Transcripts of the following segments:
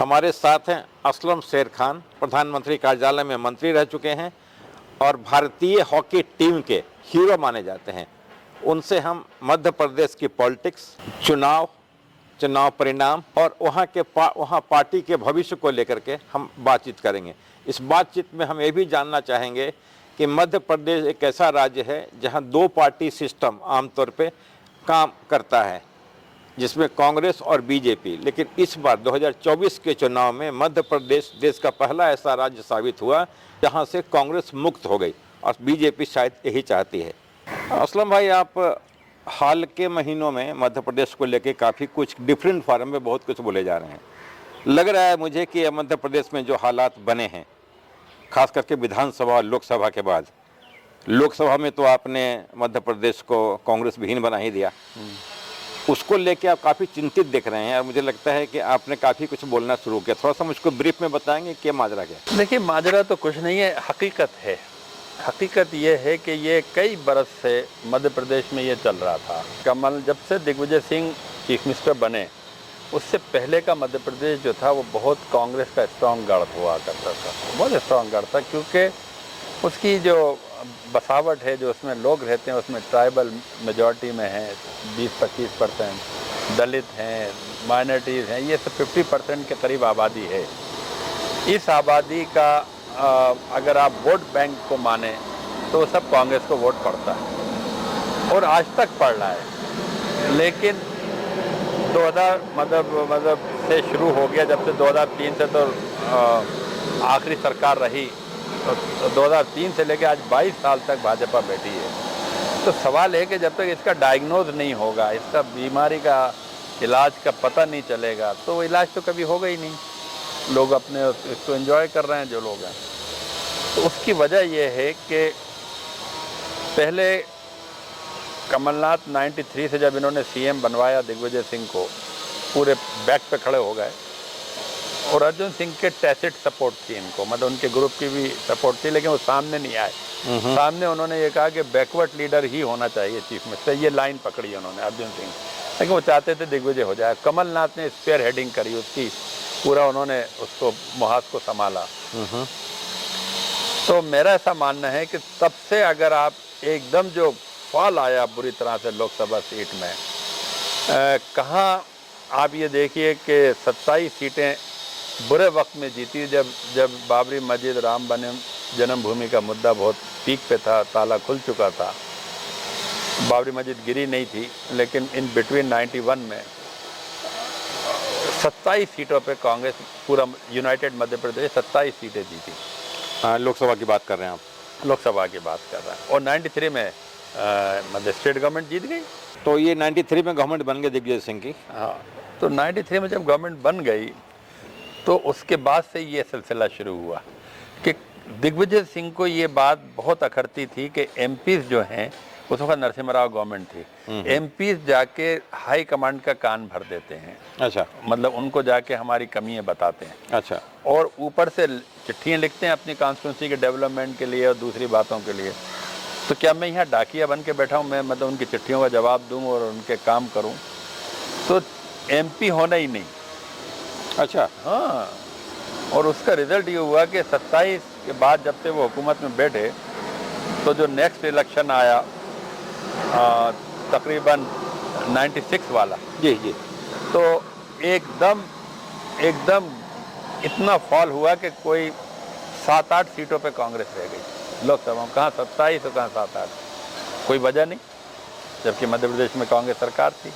हमारे साथ हैं असलम शेर खान, प्रधानमंत्री कार्यालय में मंत्री रह चुके हैं और भारतीय हॉकी टीम के हीरो माने जाते हैं। उनसे हम मध्य प्रदेश की पॉलिटिक्स, चुनाव परिणाम और वहाँ पार्टी के भविष्य को लेकर के हम बातचीत करेंगे। इस बातचीत में हम ये भी जानना चाहेंगे कि मध्य प्रदेश एक ऐसा राज्य है जहाँ दो पार्टी सिस्टम आमतौर पे काम करता है, जिसमें कांग्रेस और बीजेपी। लेकिन इस बार 2024 के चुनाव में मध्य प्रदेश देश का पहला ऐसा राज्य साबित हुआ जहां से कांग्रेस मुक्त हो गई और बीजेपी शायद यही चाहती है। असलम भाई, आप हाल के महीनों में मध्य प्रदेश को लेकर काफ़ी कुछ डिफरेंट फॉरम में बहुत कुछ बोले जा रहे हैं। लग रहा है मुझे कि मध्य प्रदेश में जो हालात बने हैं, खास करके विधानसभा और लोकसभा के बाद, लोकसभा में तो आपने मध्य प्रदेश को कांग्रेस विहीन बना ही दिया, उसको लेके आप काफ़ी चिंतित दिख रहे हैं और मुझे लगता है कि आपने काफ़ी कुछ बोलना शुरू किया। थोड़ा सा मुझको ब्रीफ में बताएंगे क्या माजरा क्या? देखिए, माजरा तो कुछ नहीं है, हकीकत है। हकीकत ये है कि ये कई बरस से मध्य प्रदेश में ये चल रहा था। कमल जब से दिग्विजय सिंह चीफ मिनिस्टर बने, उससे पहले का मध्य प्रदेश जो था वो बहुत कांग्रेस का स्ट्रॉन्ग गढ़ हुआ करता था, बहुत स्ट्रॉन्ग गढ़ था, क्योंकि उसकी जो बसावट है, जो उसमें लोग रहते हैं, उसमें ट्राइबल मेजॉरिटी में है 20-25%, दलित हैं, माइनॉरिटीज़ हैं, ये सब 50% के करीब आबादी है। इस आबादी का अगर आप वोट बैंक को माने तो सब कांग्रेस को वोट पड़ता है और आज तक पड़ रहा है। लेकिन 2000 मतलब से शुरू हो गया, जब से 2003 से तो आखिरी सरकार रही, तो 2003 से लेकर आज 22 साल तक भाजपा बैठी है। तो सवाल है कि जब तक इसका डायग्नोज नहीं होगा, इसका बीमारी का इलाज का पता नहीं चलेगा, तो वो इलाज तो कभी होगा ही नहीं। लोग अपने इसको एंजॉय कर रहे हैं जो लोग हैं। तो उसकी वजह यह है कि पहले कमलनाथ 93 से जब इन्होंने सीएम बनवाया दिग्विजय सिंह को, पूरे बैक पे खड़े हो गए और अर्जुन सिंह के टैसिट सपोर्ट थी इनको, मतलब उनके ग्रुप की भी सपोर्ट थी, लेकिन वो सामने नहीं आए। सामने उन्होंने ये कहा कि बैकवर्ड लीडर ही होना चाहिए चीफ मिनिस्टर, ये लाइन पकड़ी उन्होंने अर्जुन सिंह, लेकिन वो चाहते थे दिग्विजय हो जाए। कमलनाथ ने स्पेयर हेडिंग करी उसकी, पूरा उन्होंने उसको मुहाज को संभाला। तो मेरा ऐसा मानना है कि तब से अगर आप एकदम जो फॉल आया बुरी तरह से लोकसभा सीट में, कहाँ आप ये देखिए कि 27 सीटें बुरे वक्त में जीती, जब बाबरी मस्जिद राम जन्मभूमि का मुद्दा बहुत पीक पे था, ताला खुल चुका था। बाबरी मस्जिद गिरी नहीं थी, लेकिन इन बिटवीन 91 में 27 सीटों पे कांग्रेस, पूरा यूनाइटेड मध्य प्रदेश 27 सीटें जीती। लोकसभा की बात कर रहे हैं आप? लोकसभा की बात कर रहे हैं। और 93 में मध्य स्टेट गवर्नमेंट जीत गई। तो ये 93 में गवर्नमेंट बन गई दिग्विजय सिंह की। हाँ, तो 93 में जब गवर्नमेंट बन गई तो उसके बाद से ये सिलसिला शुरू हुआ कि दिग्विजय सिंह को ये बात बहुत अखरती थी कि एमपीज जो हैं, उस वक्त नरसिम्हा राव गवर्नमेंट थी, एमपीज जाके हाई कमांड का कान भर देते हैं। अच्छा, मतलब उनको जाके हमारी कमियां बताते हैं। अच्छा, और ऊपर से चिट्ठियाँ लिखते हैं अपनी कॉन्स्टिट्यूंसी के डेवलपमेंट के लिए और दूसरी बातों के लिए। तो क्या मैं यहाँ डाकिया बन के बैठा हूँ, मैं मतलब उनकी चिट्ठियों का जवाब दूँ और उनके काम करूँ? तो एमपी होना ही नहीं। अच्छा, हाँ, और उसका रिजल्ट ये हुआ कि 27 के बाद जब से वो हुकूमत में बैठे, तो जो नेक्स्ट इलेक्शन आया तकरीबन 96 वाला, जी जी, तो एकदम इतना फॉल हुआ कि कोई 7-8 सीटों पे कांग्रेस रह गई लोकसभा में। कहाँ 27 और कहाँ 7-8, कोई वजह नहीं, जबकि मध्य प्रदेश में कांग्रेस सरकार थी।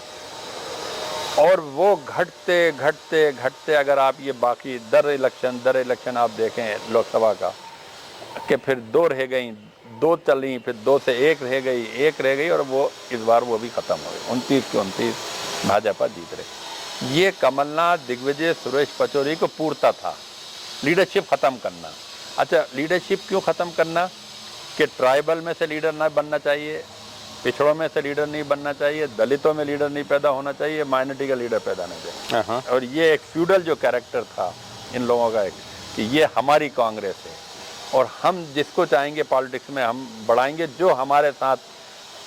और वो घटते घटते घटते, अगर आप ये बाकी दर इलेक्शन आप देखें लोकसभा का, कि फिर 2 रह गई, 2 चली, फिर 2 से 1 रह गई और वो इस बार वो भी ख़त्म हो गई। 29 के 29 भाजपा जीत रहे। ये कमलनाथ, दिग्विजय, सुरेश पचौरी को पूरता था लीडरशिप ख़त्म करना। अच्छा, लीडरशिप क्यों ख़त्म करना? कि ट्राइबल में से लीडर ना बनना चाहिए, पिछड़ों में से लीडर नहीं बनना चाहिए, दलितों में लीडर नहीं पैदा होना चाहिए, माइनॉरिटी का लीडर पैदा नहीं चाहिए। और ये एक फ्यूडल जो कैरेक्टर था इन लोगों का, एक कि ये हमारी कांग्रेस है और हम जिसको चाहेंगे पॉलिटिक्स में हम बढ़ाएंगे, जो हमारे साथ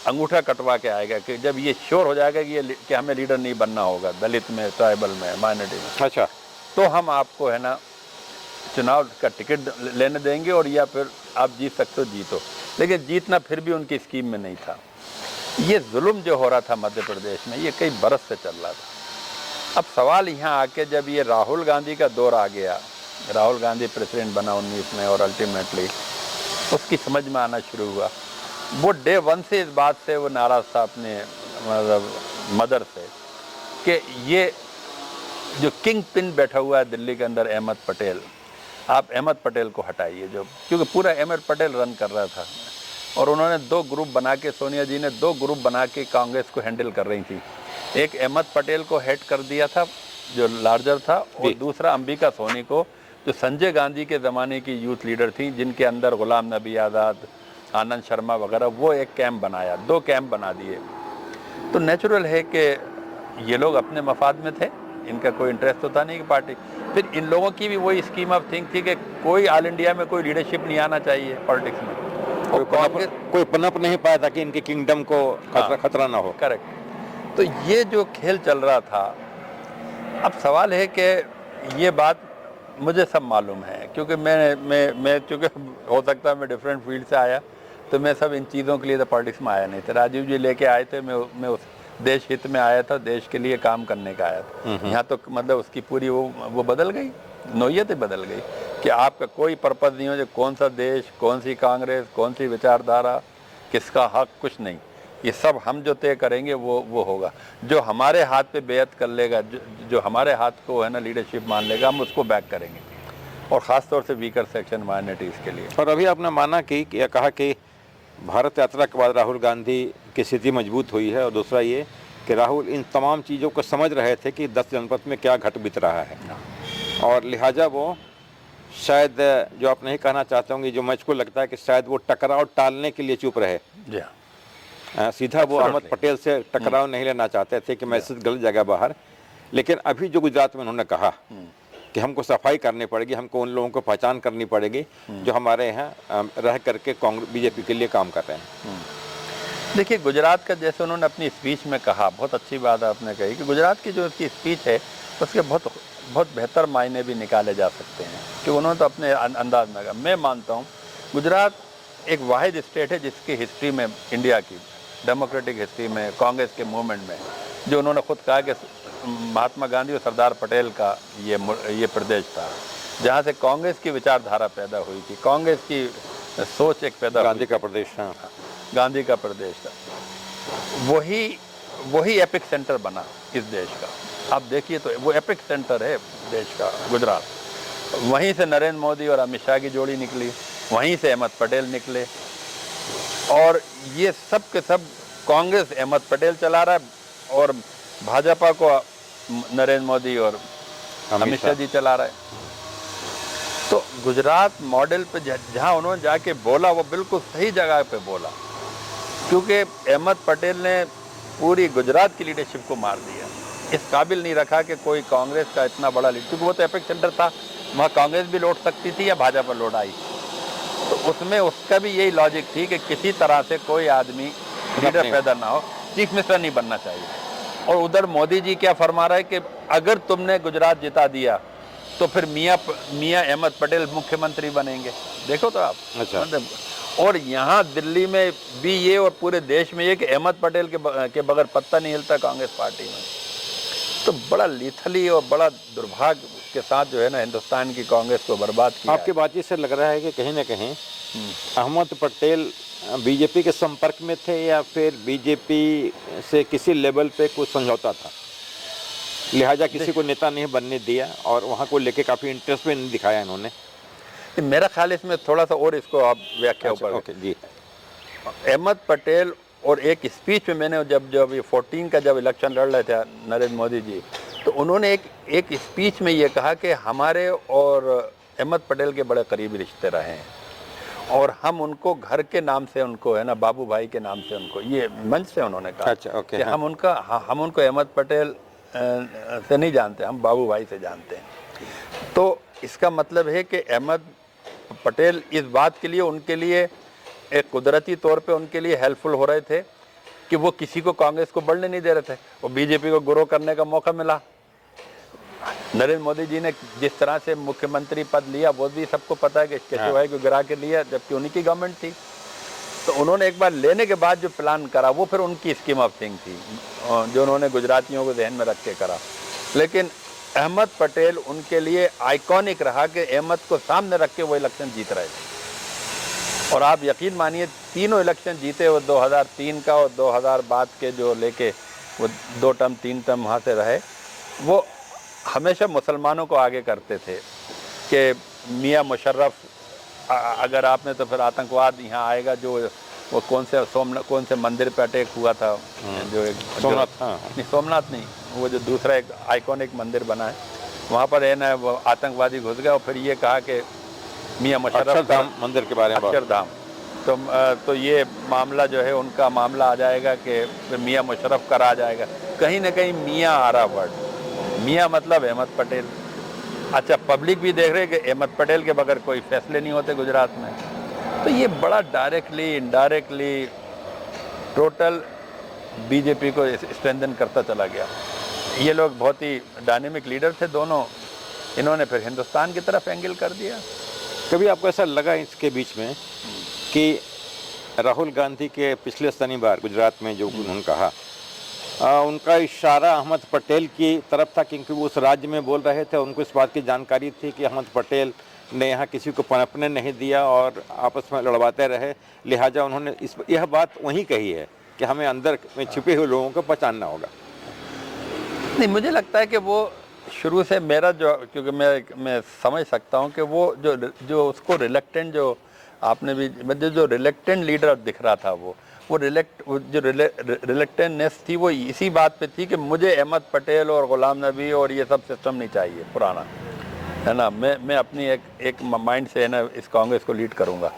अंगूठा कटवा के आएगा, कि जब ये श्योर हो जाएगा कि हमें लीडर नहीं बनना होगा दलित में, ट्राइबल में, माइनॉरिटी में। अच्छा, तो हम आपको है ना चुनाव का टिकट लेने देंगे और या फिर आप जीत सकते हो जीतो। लेकिन जीतना फिर भी उनकी स्कीम में नहीं था। ये जुल्म जो हो रहा था मध्य प्रदेश में, ये कई बरस से चल रहा था। अब सवाल यहाँ आके जब ये राहुल गांधी का दौर आ गया, राहुल गांधी प्रेसिडेंट बना 19 में और अल्टीमेटली उसकी समझ में आना शुरू हुआ। वो डे 1 से इस बात से वो नाराज़ था अपने मतलब मदर से कि ये जो किंग पिन बैठा हुआ है दिल्ली के अंदर अहमद पटेल, आप अहमद पटेल को हटाइए, जो क्योंकि पूरा अहमद पटेल रन कर रहा था। और उन्होंने 2 ग्रुप बना के, सोनिया जी ने 2 ग्रुप बना के कांग्रेस को हैंडल कर रही थी। एक अहमद पटेल को हेड कर दिया था जो लार्जर था, और दूसरा अंबिका सोनी को, जो संजय गांधी के ज़माने की यूथ लीडर थी, जिनके अंदर गुलाम नबी आज़ाद, आनंद शर्मा वगैरह, वो एक कैंप बनाया, 2 कैंप बना दिए। तो नेचुरल है कि ये लोग अपने मफाद में थे, इनका कोई इंटरेस्ट तो था नहीं कि पार्टी। फिर इन लोगों की भी वही स्कीम ऑफ थिंक थी कि कोई ऑल इंडिया में कोई लीडरशिप नहीं आना चाहिए पॉलिटिक्स में, कोई पनप नहीं पाया था कि इनके किंगडम को खतरा ना हो। करेक्ट। तो ये जो खेल चल रहा था, अब सवाल है कि ये बात मुझे सब मालूम है, क्योंकि मैं चूँकि हो सकता है मैं डिफरेंट फील्ड से आया, तो मैं सब इन चीज़ों के लिए तो पॉलिटिक्स में आया नहीं था। राजीव जी लेके आए थे, मैं उस देश हित में आया था, देश के लिए काम करने का आया था। यहाँ तो मतलब उसकी पूरी वो बदल गई, नोयत ही बदल गई कि आपका कोई पर्पज़ नहीं हो, जो कौन सा देश, कौन सी कांग्रेस, कौन सी विचारधारा, किसका हक, कुछ नहीं। ये सब हम जो तय करेंगे वो होगा। जो हमारे हाथ पे बेयत कर लेगा, जो हमारे हाथ को है ना लीडरशिप मान लेगा, हम उसको बैक करेंगे, और ख़ास तौर से वीकर सेक्शन माइनॉरिटीज़ के लिए। और अभी आपने माना कि कहा कि भारत यात्रा के बाद राहुल गांधी की स्थिति मजबूत हुई है, और दूसरा ये कि राहुल इन तमाम चीज़ों को समझ रहे थे कि 10 जनपद में क्या घट बीत रहा है, और लिहाजा वो शायद, जो आप नहीं कहना चाहते होंगे, जो मुझको लगता है कि शायद वो टकराव टालने के लिए चुप रहे। जी सीधा वो अहमद पटेल से टकराव नहीं लेना चाहते थे कि मैसेज गलत जगह बाहर। लेकिन अभी जो गुजरात में उन्होंने कहा कि हमको सफाई करनी पड़ेगी, हमको उन लोगों को पहचान करनी पड़ेगी जो हमारे यहाँ रह करके कांग्रेस बीजेपी के लिए काम कर रहे हैं। देखिए, गुजरात का जैसे उन्होंने अपनी स्पीच में कहा, बहुत अच्छी बात आपने कही कि गुजरात की जो उसकी स्पीच है उसके बहुत बेहतर मायने भी निकाले जा सकते हैं, कि उन्होंने तो अपने अंदाज में कहा। मैं मानता हूँ गुजरात एक वाहिद स्टेट है जिसकी हिस्ट्री में, इंडिया की डेमोक्रेटिक हिस्ट्री में, कांग्रेस के मूवमेंट में, जो उन्होंने खुद कहा कि महात्मा गांधी और सरदार पटेल का ये प्रदेश था, जहाँ से कांग्रेस की विचारधारा पैदा हुई थी, कांग्रेस की सोच एक पैदा, गांधी का प्रदेश, हाँ, गांधी का प्रदेश था। वही एपिक सेंटर बना इस देश का। आप देखिए तो वो एपिक सेंटर है देश का गुजरात। वहीं से नरेंद्र मोदी और अमित शाह की जोड़ी निकली, वहीं से अहमद पटेल निकले, और ये सब के सब कांग्रेस अहमद पटेल चला रहा है और भाजपा को नरेंद्र मोदी और अमित शाह जी चला रहा है। तो गुजरात मॉडल पे जहाँ उन्होंने जाके बोला, वो बिल्कुल सही जगह पे बोला, क्योंकि अहमद पटेल ने पूरी गुजरात की लीडरशिप को मार दिया। इस काबिल नहीं रखा कि कोई कांग्रेस का इतना बड़ा लीडर, क्योंकि वो तो एपिक सेंटर था, वहाँ कांग्रेस भी लौट सकती थी या भाजपा लौट आई। तो उसमें उसका भी यही लॉजिक थी कि किसी तरह से कोई आदमी लीडर पैदा ना हो, चीफ मिनिस्टर नहीं बनना चाहिए। और उधर मोदी जी क्या फरमा रहा है कि अगर तुमने गुजरात जिता दिया तो फिर मियाँ अहमद पटेल मुख्यमंत्री बनेंगे। देखो तो आप, अच्छा। और यहाँ दिल्ली में भी ये, और पूरे देश में ये कि अहमद पटेल के बगैर पत्ता नहीं हिलता कांग्रेस पार्टी में। तो बड़ा लीथली और बड़ा दुर्भाग्य के साथ जो है ना हिंदुस्तान की कांग्रेस को बर्बाद किया। आपकी बातचीत से लग रहा है कि कहीं ना कहीं अहमद पटेल बीजेपी के संपर्क में थे, या फिर बीजेपी से किसी लेवल पे कुछ समझौता था, लिहाजा किसी को नेता नहीं बनने दिया, और वहाँ को लेके काफ़ी इंटरेस्ट भी नहीं दिखाया इन्होंने। मेरा ख्याल इसमें थोड़ा सा और इसको आप व्याख्या ऊपर। ओके जी। अहमद पटेल, और एक स्पीच में मैंने जब ये 14 का जब इलेक्शन लड़ रहे थे नरेंद्र मोदी जी, तो उन्होंने एक स्पीच में ये कहा कि हमारे और अहमद पटेल के बड़े करीबी रिश्ते रहे हैं, और हम उनको घर के नाम से, उनको है ना बाबू भाई के नाम से, उनको ये मंच से उन्होंने कहा। अच्छा, ओके, कि हाँ। हम उनको अहमद पटेल से नहीं जानते, हम बाबू भाई से जानते हैं। तो इसका मतलब है कि अहमद पटेल इस बात के लिए, उनके लिए एक कुदरती तौर पे उनके लिए हेल्पफुल हो रहे थे कि वो किसी को कांग्रेस को बढ़ने नहीं दे रहे थे, वो बीजेपी को ग्रो करने का मौका मिला। नरेंद्र मोदी जी ने जिस तरह से मुख्यमंत्री पद लिया वो भी सबको पता है कि केशव भाई को गिरा के लिया, जबकि उन्हीं की गवर्नमेंट थी। तो उन्होंने एक बार लेने के बाद जो प्लान करा वो फिर उनकी स्कीम ऑफ थिंग थी, जो उन्होंने गुजरातियों को ध्यान में रख के करा। लेकिन अहमद पटेल उनके लिए आइकॉनिक रहा कि अहमद को सामने रख के वो इलेक्शन जीत रहे थे। और आप यकीन मानिए तीनों इलेक्शन जीते, वो 2003 का और 2000 बाद के जो लेके वो 2 टर्म 3 टर्म वहाँ से रहे, वो हमेशा मुसलमानों को आगे करते थे कि मियाँ मुशर्रफ अगर आपने तो फिर आतंकवाद यहाँ आएगा। जो वो कौन से मंदिर पे अटैक हुआ था, जो एक सोमनाथ, नहीं सोमनाथ नहीं, वो जो दूसरा एक आइकॉनिक मंदिर बना है वहाँ पर है ना, वो आतंकवादी घुस गया और फिर ये कहा कि मियाँ मुशर्रफ अक्षरधाम मंदिर के बारे में, अक्षरधाम, तो ये मामला जो है उनका मामला आ जाएगा कि फिर मियाँ मुशर्रफ करा जाएगा। कहीं ना कहीं मियाँ आ रहा वर्ड, मियाँ मतलब अहमद पटेल। अच्छा, पब्लिक भी देख रहे हैं कि अहमद पटेल के बगैर कोई फैसले नहीं होते गुजरात में। तो ये बड़ा डायरेक्टली इनडायरेक्टली टोटल बीजेपी को स्ट्रेंथन करता चला गया। ये लोग बहुत ही डायनेमिक लीडर थे दोनों, इन्होंने फिर हिंदुस्तान की तरफ एंगल कर दिया। कभी आपको ऐसा लगा इसके बीच में कि राहुल गांधी के पिछले शनिवार गुजरात में जो उन्होंने कहा, उनका इशारा अहमद पटेल की तरफ था, क्योंकि वो उस राज्य में बोल रहे थे, उनको इस बात की जानकारी थी कि अहमद पटेल ने यहाँ किसी को पनपने नहीं दिया और आपस में लड़वाते रहे, लिहाजा उन्होंने यह बात वहीं कही है कि हमें अंदर में छिपे हुए लोगों को पहचानना होगा। नहीं, मुझे लगता है कि वो शुरू से मेरा जो, क्योंकि मैं समझ सकता हूँ कि वो जो उसको रिलेक्टेंट, जो आपने भी जो रिलेक्टेंट लीडर दिख रहा था, वो जो रिलेक्टेंटनेस थी वो इसी बात पे थी कि मुझे अहमद पटेल और गुलाम नबी और ये सब सिस्टम नहीं चाहिए पुराना, है ना। मैं अपनी एक माइंड से है ना इस कांग्रेस को लीड करूँगा।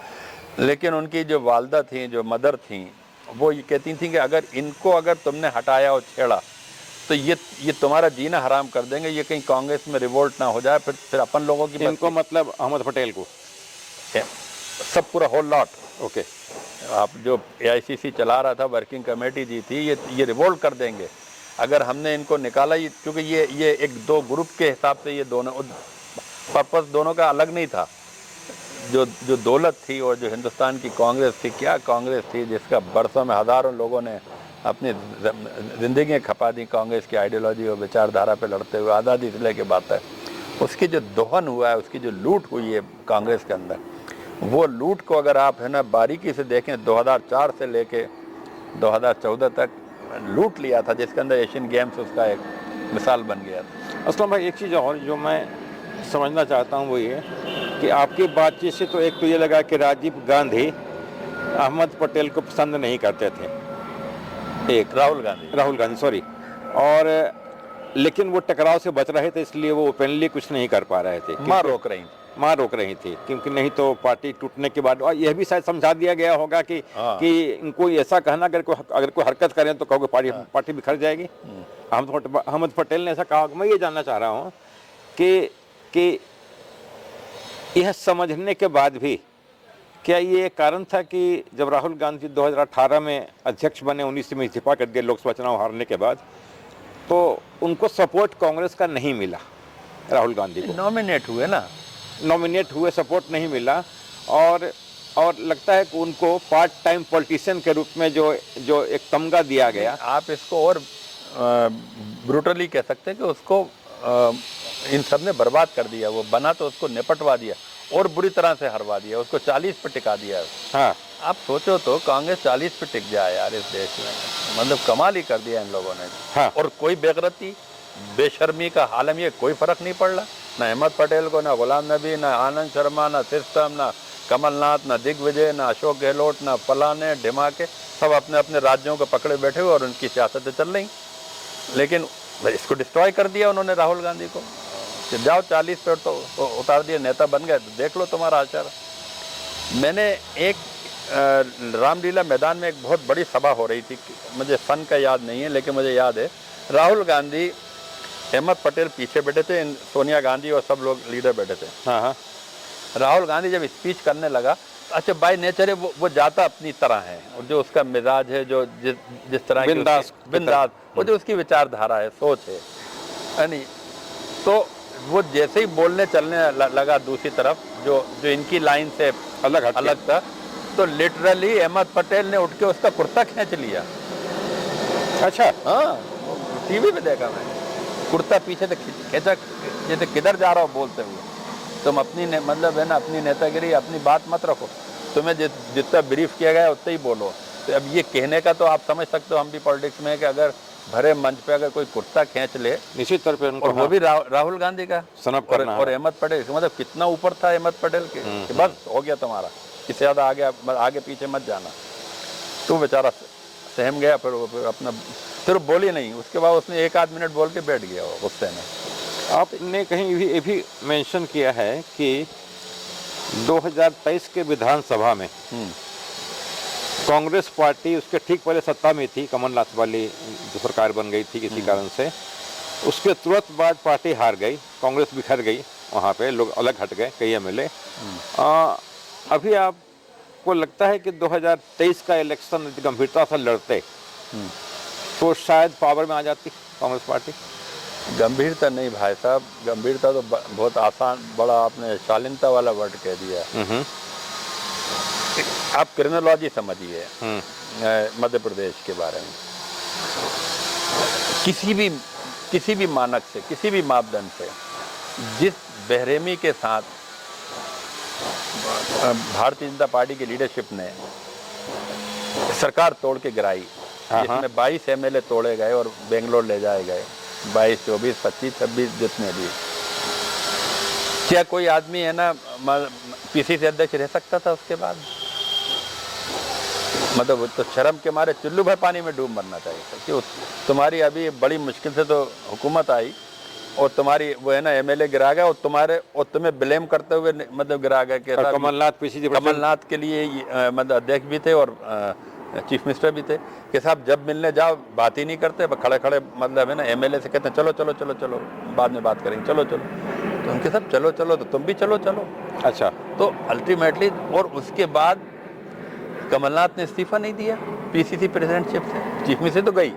लेकिन उनकी जो वालदा थी, जो मदर थी, वो ये कहती थी कि अगर तुमने हटाया और छेड़ा तो ये तुम्हारा जीना हराम कर देंगे, ये कहीं कांग्रेस में रिवोल्ट ना हो जाए, फिर अपन लोगों की। इनको मतलब अहमद पटेल को सब पूरा होल लॉट। ओके, आप जो AICC चला रहा था, वर्किंग कमेटी जी थी, ये रिवोल्ट कर देंगे अगर हमने इनको निकाला। क्योंकि ये एक दो ग्रुप के हिसाब से ये दोनों पर्पस दोनों का अलग नहीं था। जो दौलत थी और जो हिंदुस्तान की कांग्रेस थी, क्या कांग्रेस थी जिसका बरसों में हज़ारों लोगों ने अपनी ज़िंदगी खपा दी कांग्रेस की आइडियोलॉजी और विचारधारा पे लड़ते हुए। आज़ादी इसलिए की बात है, उसकी जो दोहन हुआ है, उसकी जो लूट हुई है कांग्रेस के अंदर, वो लूट को अगर आप है ना बारीकी से देखें, 2004 से लेके 2014 तक लूट लिया था, जिसके अंदर एशियन गेम्स उसका एक मिसाल बन गया था। असलम भाई, एक चीज़ और जो मैं समझना चाहता हूँ वो ये कि आपकी बातचीत से तो एक तो ये लगा कि राजीव गांधी अहमद पटेल को पसंद नहीं करते थे, एक राहुल गांधी सॉरी, और लेकिन वो टकराव से बच रहे थे, इसलिए वो ओपनली कुछ नहीं कर पा रहे थे, मां रोक रही थी, क्योंकि नहीं तो पार्टी टूटने के बाद, और यह भी शायद समझा दिया गया होगा कि इनको ऐसा कहना अगर कोई हरकत करें तो कहोगे पार्टी बिखर जाएगी। अहमद पटेल ने ऐसा कहा। मैं ये जानना चाह रहा हूँ कि यह समझने के बाद भी क्या ये कारण था कि जब राहुल गांधी 2018 में अध्यक्ष बने, 19 में इस्तीफा कर दिया लोकसभा चुनाव हारने के बाद, तो उनको सपोर्ट कांग्रेस का नहीं मिला, राहुल गांधी को नॉमिनेट हुए, सपोर्ट नहीं मिला, और लगता है कि उनको पार्ट टाइम पॉलिटिशियन के रूप में जो एक तमगा दिया गया। आप इसको और ब्रूटली कह सकते हैं कि उसको इन सब ने बर्बाद कर दिया। वो बना तो उसको निपटवा दिया और बुरी तरह से हरवा दिया, उसको 40 पे टिका दिया। हाँ, आप सोचो तो कांग्रेस 40 पे टिक जाए यार इस देश में, मतलब कमाल ही कर दिया इन लोगों ने। हाँ। और कोई बेगरती बेशर्मी का आलम, ये कोई फर्क नहीं पड़ रहा, ना अहमद पटेल को, ना गुलाम नबी, ना आनंद शर्मा, ना सिस्टम, ना कमलनाथ, ना दिग्विजय, ना अशोक गहलोत, ना फलाने ढिमाके, सब अपने अपने राज्यों को पकड़े बैठे हुए और उनकी सियासतें चल रही। लेकिन इसको डिस्ट्रॉय कर दिया उन्होंने राहुल गांधी को, कि जाओ 40 पे तो उतार दिए, नेता बन गए, तो देख लो तुम्हारा आचार। मैंने एक रामलीला मैदान में एक बहुत बड़ी सभा हो रही थी, मुझे सन का याद नहीं है लेकिन मुझे याद है राहुल गांधी, अहमद पटेल पीछे बैठे थे, सोनिया गांधी और सब लोग लीडर बैठे थे। हाँ। राहुल गांधी जब स्पीच करने लगा, अच्छा बाय नेचर है वो जाता अपनी तरह है, और जो उसका मिजाज है, जो जिस तरह की बिंदास, वो जो उसकी विचारधारा है, सोच है नहीं, तो वो जैसे ही बोलने चलने लगा दूसरी तरफ जो जो इनकी लाइन से अलग था, तो लिटरली अहमद पटेल ने उठ के उसका कुर्ता खींच लिया। अच्छा, हाँ, टीवी पे देखा मैंने, कुर्ता पीछे से खींचा, जैसे किधर जा रहा हो बोलते हुए, तुम अपनी मतलब है ना, अपनी नेतागिरी, अपनी बात मत रखो, तुम्हें जितना ब्रीफ किया गया उतना ही बोलो। तो अब ये कहने का तो आप समझ सकते हो, हम भी पॉलिटिक्स में, कि अगर भरे मंच पे अगर कोई कुर्ता खींच ले, निश्चित तौर पे उनको, और वो भी राहुल गांधी का, सनअप करना और अहमद पटेल, मतलब कितना ऊपर था अहमद पटेल के, कि बस हो गया तुम्हारा, इससे ज़्यादा आगे पीछे मत जाना। तो बेचारा सहम गया, फिर अपना फिर बोल ही नहीं, उसके बाद उसने 1 आध मिनट बोल के बैठ गया गुस्से में। आपने कहीं भी ये भी मेंशन किया है कि 2023 के विधानसभा में कांग्रेस पार्टी उसके ठीक पहले सत्ता में थी, कमलनाथ वाली जो सरकार बन गई थी किसी कारण से, उसके तुरंत बाद पार्टी हार गई, कांग्रेस बिखर गई, वहाँ पे लोग अलग हट गए, कई एमएलए। अभी आपको लगता है कि 2023 का इलेक्शन गंभीरता से लड़ते तो शायद पावर में आ जाती कांग्रेस पार्टी? गंभीरता नहीं भाई साहब, गंभीरता तो बहुत आसान, बड़ा आपने शालीनता वाला वर्ड कह दिया। आप क्रिमिनोलॉजी समझिए मध्य प्रदेश के बारे में। किसी भी मानक से, किसी भी मापदंड से, जिस बेरहमी के साथ भारतीय जनता पार्टी की लीडरशिप ने सरकार तोड़ के गिराई, जिसमें 22 एमएलए तोड़े गए और बेंगलोर ले जाए गए, 22, 24, 25, 26 जितने भी, क्या कोई आदमी है ना पीसीसी अध्यक्ष रह सकता था उसके बाद? मतलब तो शर्म के मारे चुल्लू भर पानी में डूब मरना चाहिए था कि तुम्हारी अभी बड़ी मुश्किल से तो हुकूमत आई और तुम्हारी वो है ना एमएलए गिरा गया, और तुम्हें ब्लेम करते हुए मतलब गिरा गया कि कमलनाथ के लिए मतलब अध्यक्ष भी थे और चीफ मिनिस्टर भी थे, कि साहब जब मिलने जाओ बात ही नहीं करते, खड़े खड़े मतलब है ना एमएलए से कहते हैं चलो चलो चलो चलो बाद में बात करेंगे, चलो चलो, तो उनके साहब चलो चलो तो तुम भी चलो चलो। अच्छा, तो अल्टीमेटली, और उसके बाद कमलनाथ ने इस्तीफा नहीं दिया पीसीसी प्रेसिडेंटशिप से, चीफ मिनिस्टर तो गई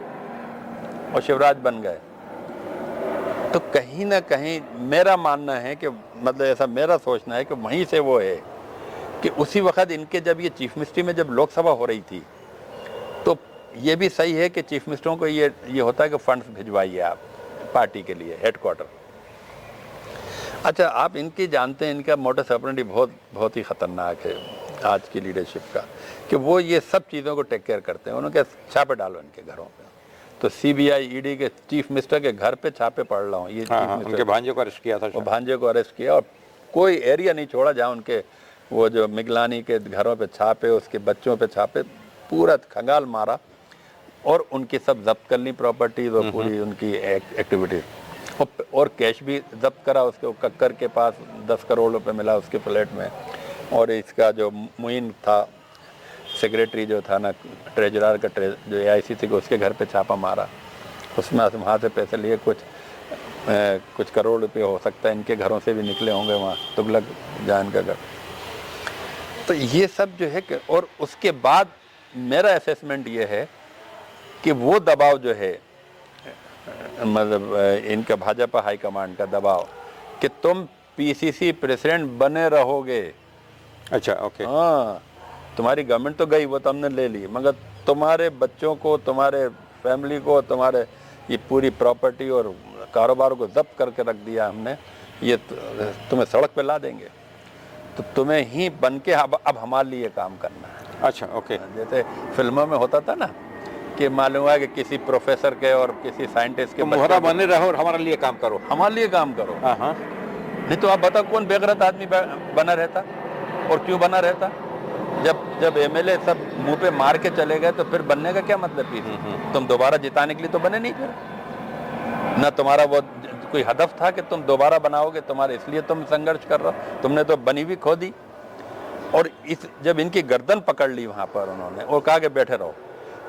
और शिवराज बन गए। तो कहीं ना कहीं मेरा मानना है कि मतलब ऐसा मेरा सोचना है कि वहीं से वो है कि उसी वक्त इनके जब ये चीफ मिनिस्ट्री में जब लोकसभा हो रही थी, तो ये भी सही है कि चीफ मिनिस्टरों को ये होता है कि फंड्स भिजवाइए आप पार्टी के लिए हेडक्वार्टर। अच्छा, आप इनकी जानते हैं, इनका मोटस ऑपरेंडी बहुत ही ख़तरनाक है आज की लीडरशिप का, कि वो ये सब चीज़ों को टेक केयर करते हैं। उन्होंने छापे डालो इनके घरों पे, तो सीबीआई ईडी के चीफ मिनिस्टर के घर पे छापे पड़ रहा हूँ, ये उनके भांजे को अरेस्ट किया था, वो भांजे को अरेस्ट किया, और कोई एरिया नहीं छोड़ा जहाँ उनके वो जो मिगलानी के घरों पे छापे, उसके बच्चों पे छापे, पूरा खंगाल मारा और उनकी सब जब्त कर ली प्रॉपर्टीज और पूरी उनकी एक्टिविटीज, और कैश भी जब्त करा उसके, कक्कर के पास 10 करोड़ रुपए मिला उसके फ्लैट में, और इसका जो मुइन था सेक्रेटरी जो था ना ट्रेजरर का जो एआईसीसी को, उसके घर पे छापा मारा, उसमें वहाँ से पैसे लिए, कुछ करोड़ रुपए हो सकता है इनके घरों से भी निकले होंगे, वहाँ तुगलक जान का घर। तो ये सब जो है कि, और उसके बाद मेरा असेसमेंट ये है कि वो दबाव जो है, मतलब इनका भाजपा हाईकमांड का दबाव कि तुम पीसीसी प्रेसिडेंट बने रहोगे। अच्छा, ओके, हाँ, तुम्हारी गवर्नमेंट तो गई, वो तो हमने ले ली, मगर तुम्हारे बच्चों को, तुम्हारे फैमिली को, तुम्हारे ये पूरी प्रॉपर्टी और कारोबार को जब्त करके रख दिया हमने, ये तुम्हें सड़क पे ला देंगे, तो तुम्हें ही बन के अब हमारे लिए काम करना है। अच्छा, ओके, जैसे फिल्मों में होता था ना कि मालूम है कि किसी प्रोफेसर के और किसी साइंटिस्ट के मोहरा बने रहो और हमारे लिए काम करो, हमारे लिए काम करो। हाँ, नहीं तो आप बताओ कौन बेगैरत आदमी बना रहता और क्यों बना रहता? जब एमएलए सब मुंह पे मार के चले गए तो फिर बनने का क्या मतलब? तुम दोबारा जिताने के लिए तो बने नहीं, फिर ना तुम्हारा वो कोई हदफ था कि तुम दोबारा बनाओगे, तुम्हारे इसलिए तुम संघर्ष कर रहे हो, तुमने तो बनी भी खो दी। और जब इनकी गर्दन पकड़ ली वहां पर उन्होंने और कहा कि बैठे रहो,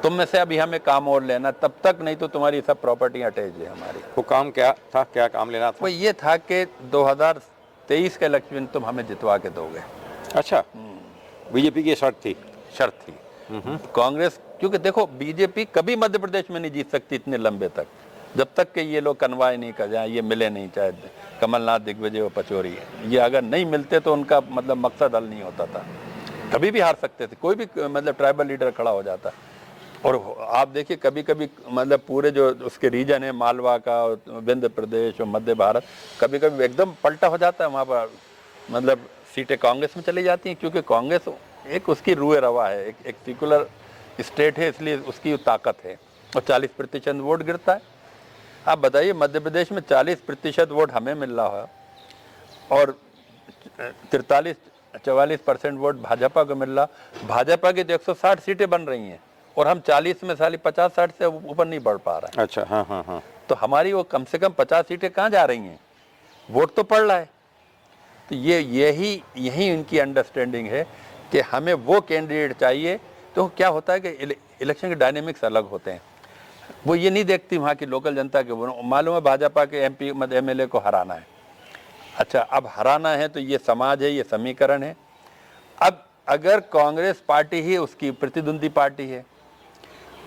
तुम में से अभी हमें काम और लेना, तब तक नहीं तो तुम्हारी सब प्रॉपर्टियां अटैच है हमारी। वो काम क्या था, क्या काम लेना था? वो ये था कि 2023 का इलेक्शन तुम हमें जितवा के दोगे। अच्छा, बीजेपी की शर्त थी? शर्त थी। कांग्रेस, क्योंकि देखो बीजेपी कभी मध्य प्रदेश में नहीं जीत सकती इतने लंबे तक, जब तक कि ये लोग कन्वाय नहीं कर जाए, ये मिले नहीं, चाहे कमलनाथ, दिग्विजय और पचौरी, ये अगर नहीं मिलते तो उनका मतलब मकसद हल नहीं होता था। कभी भी हार सकते थे, कोई भी मतलब ट्राइबल लीडर खड़ा हो जाता। और आप देखिए कभी कभी मतलब पूरे जो उसके रीजन है, मालवा का, विंध्य प्रदेश और मध्य भारत, कभी कभी एकदम पलटा हो जाता है वहाँ पर, मतलब सीटें कांग्रेस में चली जाती हैं, क्योंकि कांग्रेस एक उसकी रूए रवा है, एक सेक्युलर स्टेट है, इसलिए उसकी ताकत है। और 40% वोट गिरता है। आप बताइए मध्य प्रदेश में 40% वोट हमें मिल रहा है और 43-44% वोट भाजपा को मिल रहा। भाजपा की तो 160 सीटें बन रही हैं और हम 40 में साली 50-60 से ऊपर नहीं बढ़ पा रहा है। अच्छा, हाँ हाँ हाँ। तो हमारी वो कम से कम 50 सीटें कहाँ जा रही हैं? वोट तो पड़ रहा है। तो यही इनकी अंडरस्टैंडिंग है कि हमें वो कैंडिडेट चाहिए। तो क्या होता है कि इलेक्शन के डायनेमिक्स अलग होते हैं, वो ये नहीं देखती वहाँ की लोकल जनता के। मालूम है भाजपा के MP मतलब MLA को हराना है, अच्छा अब हराना है तो ये समाज है, ये समीकरण है। अब अगर कांग्रेस पार्टी ही उसकी प्रतिद्वंदी पार्टी है,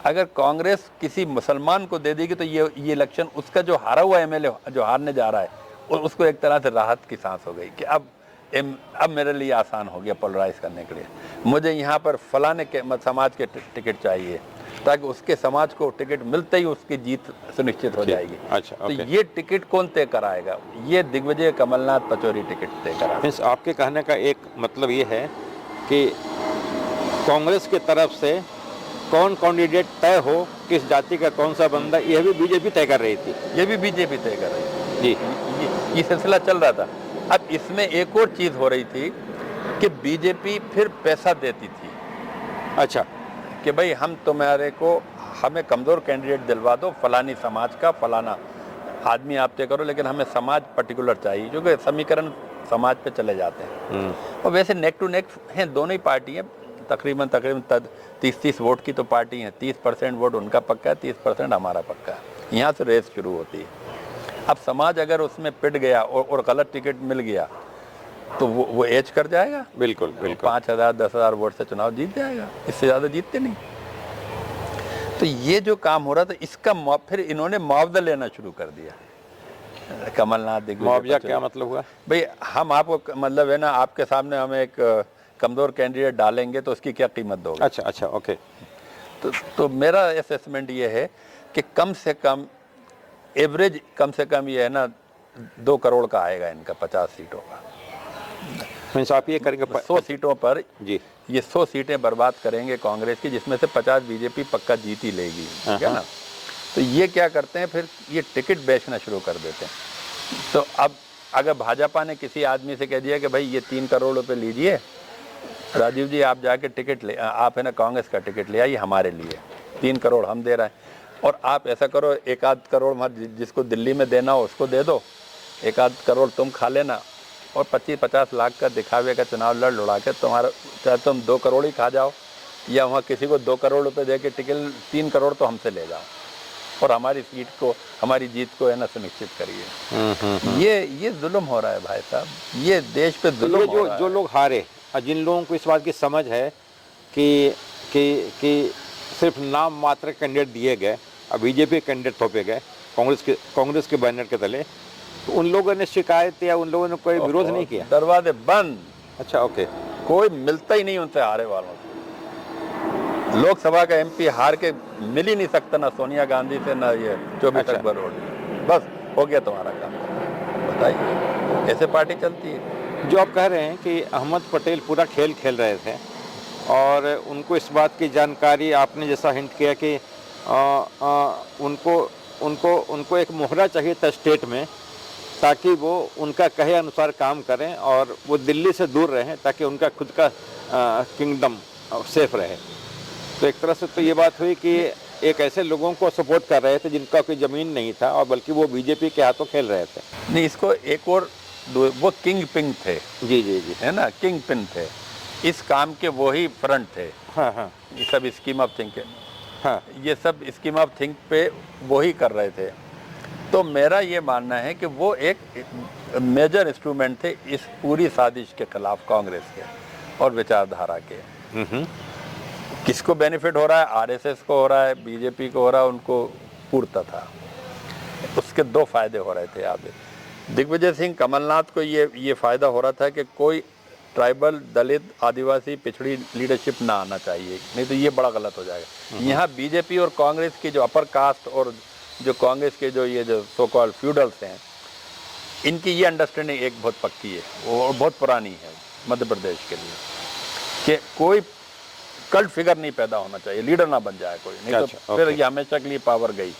अगर कांग्रेस किसी मुसलमान को दे देगी तो ये इलेक्शन उसका जो हारा हुआ MLA जो हारने जा रहा है, और उसको एक तरह से राहत की सांस हो गई कि अब मेरे लिए आसान हो गया पोलराइज करने के लिए। मुझे यहाँ पर फलाने के समाज के टिकट चाहिए, ताकि उसके समाज को टिकट मिलते ही उसकी जीत सुनिश्चित हो जाएगी। अच्छा, तो ये टिकट कौन तय कराएगा? ये दिग्विजय, कमलनाथ, पचौरी टिकट तय कराएगा। आपके कहने का एक मतलब ये है कि कांग्रेस की तरफ से कौन कैंडिडेट तय हो, किस जाति का कौन सा बंदा, यह भी बीजेपी तय कर रही थी। ये भी बीजेपी तय कर रही थी जी। ये सिलसिला चल रहा था। अब इसमें एक और चीज हो रही थी कि बीजेपी फिर पैसा देती थी। अच्छा, कि भाई हम तुम्हारे को, हमें कमज़ोर कैंडिडेट दिलवा दो, फलानी समाज का फलाना आदमी आप तय करो, लेकिन हमें समाज पर्टिकुलर चाहिए, क्योंकि समीकरण समाज पे चले जाते हैं। और वैसे नेक टू नेक हैं दोनों ही पार्टियाँ, तकरीबन 30-30 वोट की तो पार्टी हैं। 30% वोट उनका पक्का है, 30% हमारा पक्का है। यहाँ से रेस शुरू होती है। अब समाज अगर उसमें पिट गया और गलत टिकट मिल गया तो वो एज कर जाएगा। बिल्कुल बिल्कुल। 5,000-10,000 वोट से चुनाव जीत जाएगा, इससे ज़्यादा जीतते नहीं। तो ये जो काम हो रहा था, इसका फिर इन्होंने मुआवजा लेना शुरू कर दिया। कमलनाथ, दिग्विजय। मुआवजा क्या मतलब हुआ? भाई हम आपको मतलब है ना, आपके सामने हम एक कमज़ोर कैंडिडेट डालेंगे तो उसकी क्या कीमत दोगे? अच्छा अच्छा, ओके। तो मेरा असेसमेंट ये है कि कम से कम एवरेज कम से कम ये है ना 2 करोड़ का आएगा इनका 50 सीटों का। मीन्स आप ये करेंगे 100 सीटों पर जी, ये 100 सीटें बर्बाद करेंगे कांग्रेस की, जिसमें से 50 बीजेपी पक्का जीत ही लेगी, ठीक है ना। तो ये क्या करते हैं, फिर ये टिकट बेचना शुरू कर देते हैं। तो अब अगर भाजपा ने किसी आदमी से कह दिया कि भाई ये 3 करोड़ रुपए लीजिए, राजीव जी आप जाके टिकट ले, आप है ना कांग्रेस का टिकट ले आइए हमारे लिए, 3 करोड़ हम दे रहे हैं, और आप ऐसा करो 1-8 करोड़ जिसको दिल्ली में देना हो उसको दे दो, 1-8 करोड़ तुम खा लेना, और 25-50 लाख का दिखावे का चुनाव लड़ा के तुम्हारा, चाहे तुम 2 करोड़ ही खा जाओ या वहाँ किसी को 2 करोड़ रुपए दे के टिकट 3 करोड़ तो हमसे ले जाओ, और हमारी सीट को, हमारी जीत को है ना सुनिश्चित करिए। ये जुल्म हो रहा है भाई साहब, ये देश पे जुल्म हो रहा है। जो लोग हारे, जिन लोगों को इस बात की समझ है कि सिर्फ नाम मात्र कैंडिडेट दिए गए, अब बीजेपी कैंडिडेट थोपे गए कांग्रेस के बैनर के तले, तो उन लोगों ने शिकायत या उन लोगों ने कोई विरोध नहीं किया? दरवाजे बंद। अच्छा, ओके। कोई मिलता ही नहीं उनसे, हारे वालों से। लोकसभा का MP हार के मिल ही नहीं सकता, ना सोनिया गांधी से, ना ये 24 अकबर रोड। बस हो गया तुम्हारा काम। बताइए, ऐसे पार्टी चलती है? जो आप कह रहे हैं कि अहमद पटेल पूरा खेल खेल रहे थे और उनको इस बात की जानकारी, आपने जैसा हिंट किया कि उनको एक मोहरा चाहिए था स्टेट में, ताकि वो उनका कहे अनुसार काम करें और वो दिल्ली से दूर रहें, ताकि उनका खुद का किंगडम सेफ रहे। तो एक तरह से तो ये बात हुई कि एक ऐसे लोगों को सपोर्ट कर रहे थे जिनका कोई ज़मीन नहीं था, और बल्कि वो बीजेपी के हाथों खेल रहे थे। नहीं, इसको एक और वो किंग पिन थे। जी जी जी, है ना, किंग पिन थे इस काम के, वही फ्रंट थे। हाँ हाँ, ये सब स्कीम ऑफ थिंक, हाँ, ये सब स्कीम ऑफ थिंक पे वही कर रहे थे। तो मेरा ये मानना है कि वो एक मेजर इंस्ट्रूमेंट थे इस पूरी साजिश के खिलाफ, कांग्रेस के और विचारधारा के। किसको बेनिफिट हो रहा है? RSS को हो रहा है, बीजेपी को हो रहा है, उनको पूर्ता था। उसके दो फायदे हो रहे थे यहाँ पे। दिग्विजय सिंह, कमलनाथ को ये फायदा हो रहा था कि कोई ट्राइबल, दलित, आदिवासी, पिछड़ी लीडरशिप ना आना चाहिए, नहीं तो ये बड़ा गलत हो जाएगा। यहाँ बीजेपी और कांग्रेस की जो अपर कास्ट और जो कांग्रेस के जो सो कॉल्ड फ्यूडल्स हैं, इनकी ये अंडरस्टैंडिंग एक बहुत पक्की है और बहुत पुरानी है मध्य प्रदेश के लिए, कि कोई कल्ट फिगर नहीं पैदा होना चाहिए, लीडर ना बन जाए कोई, नहीं तो फिर ये हमेशा के लिए पावर गई।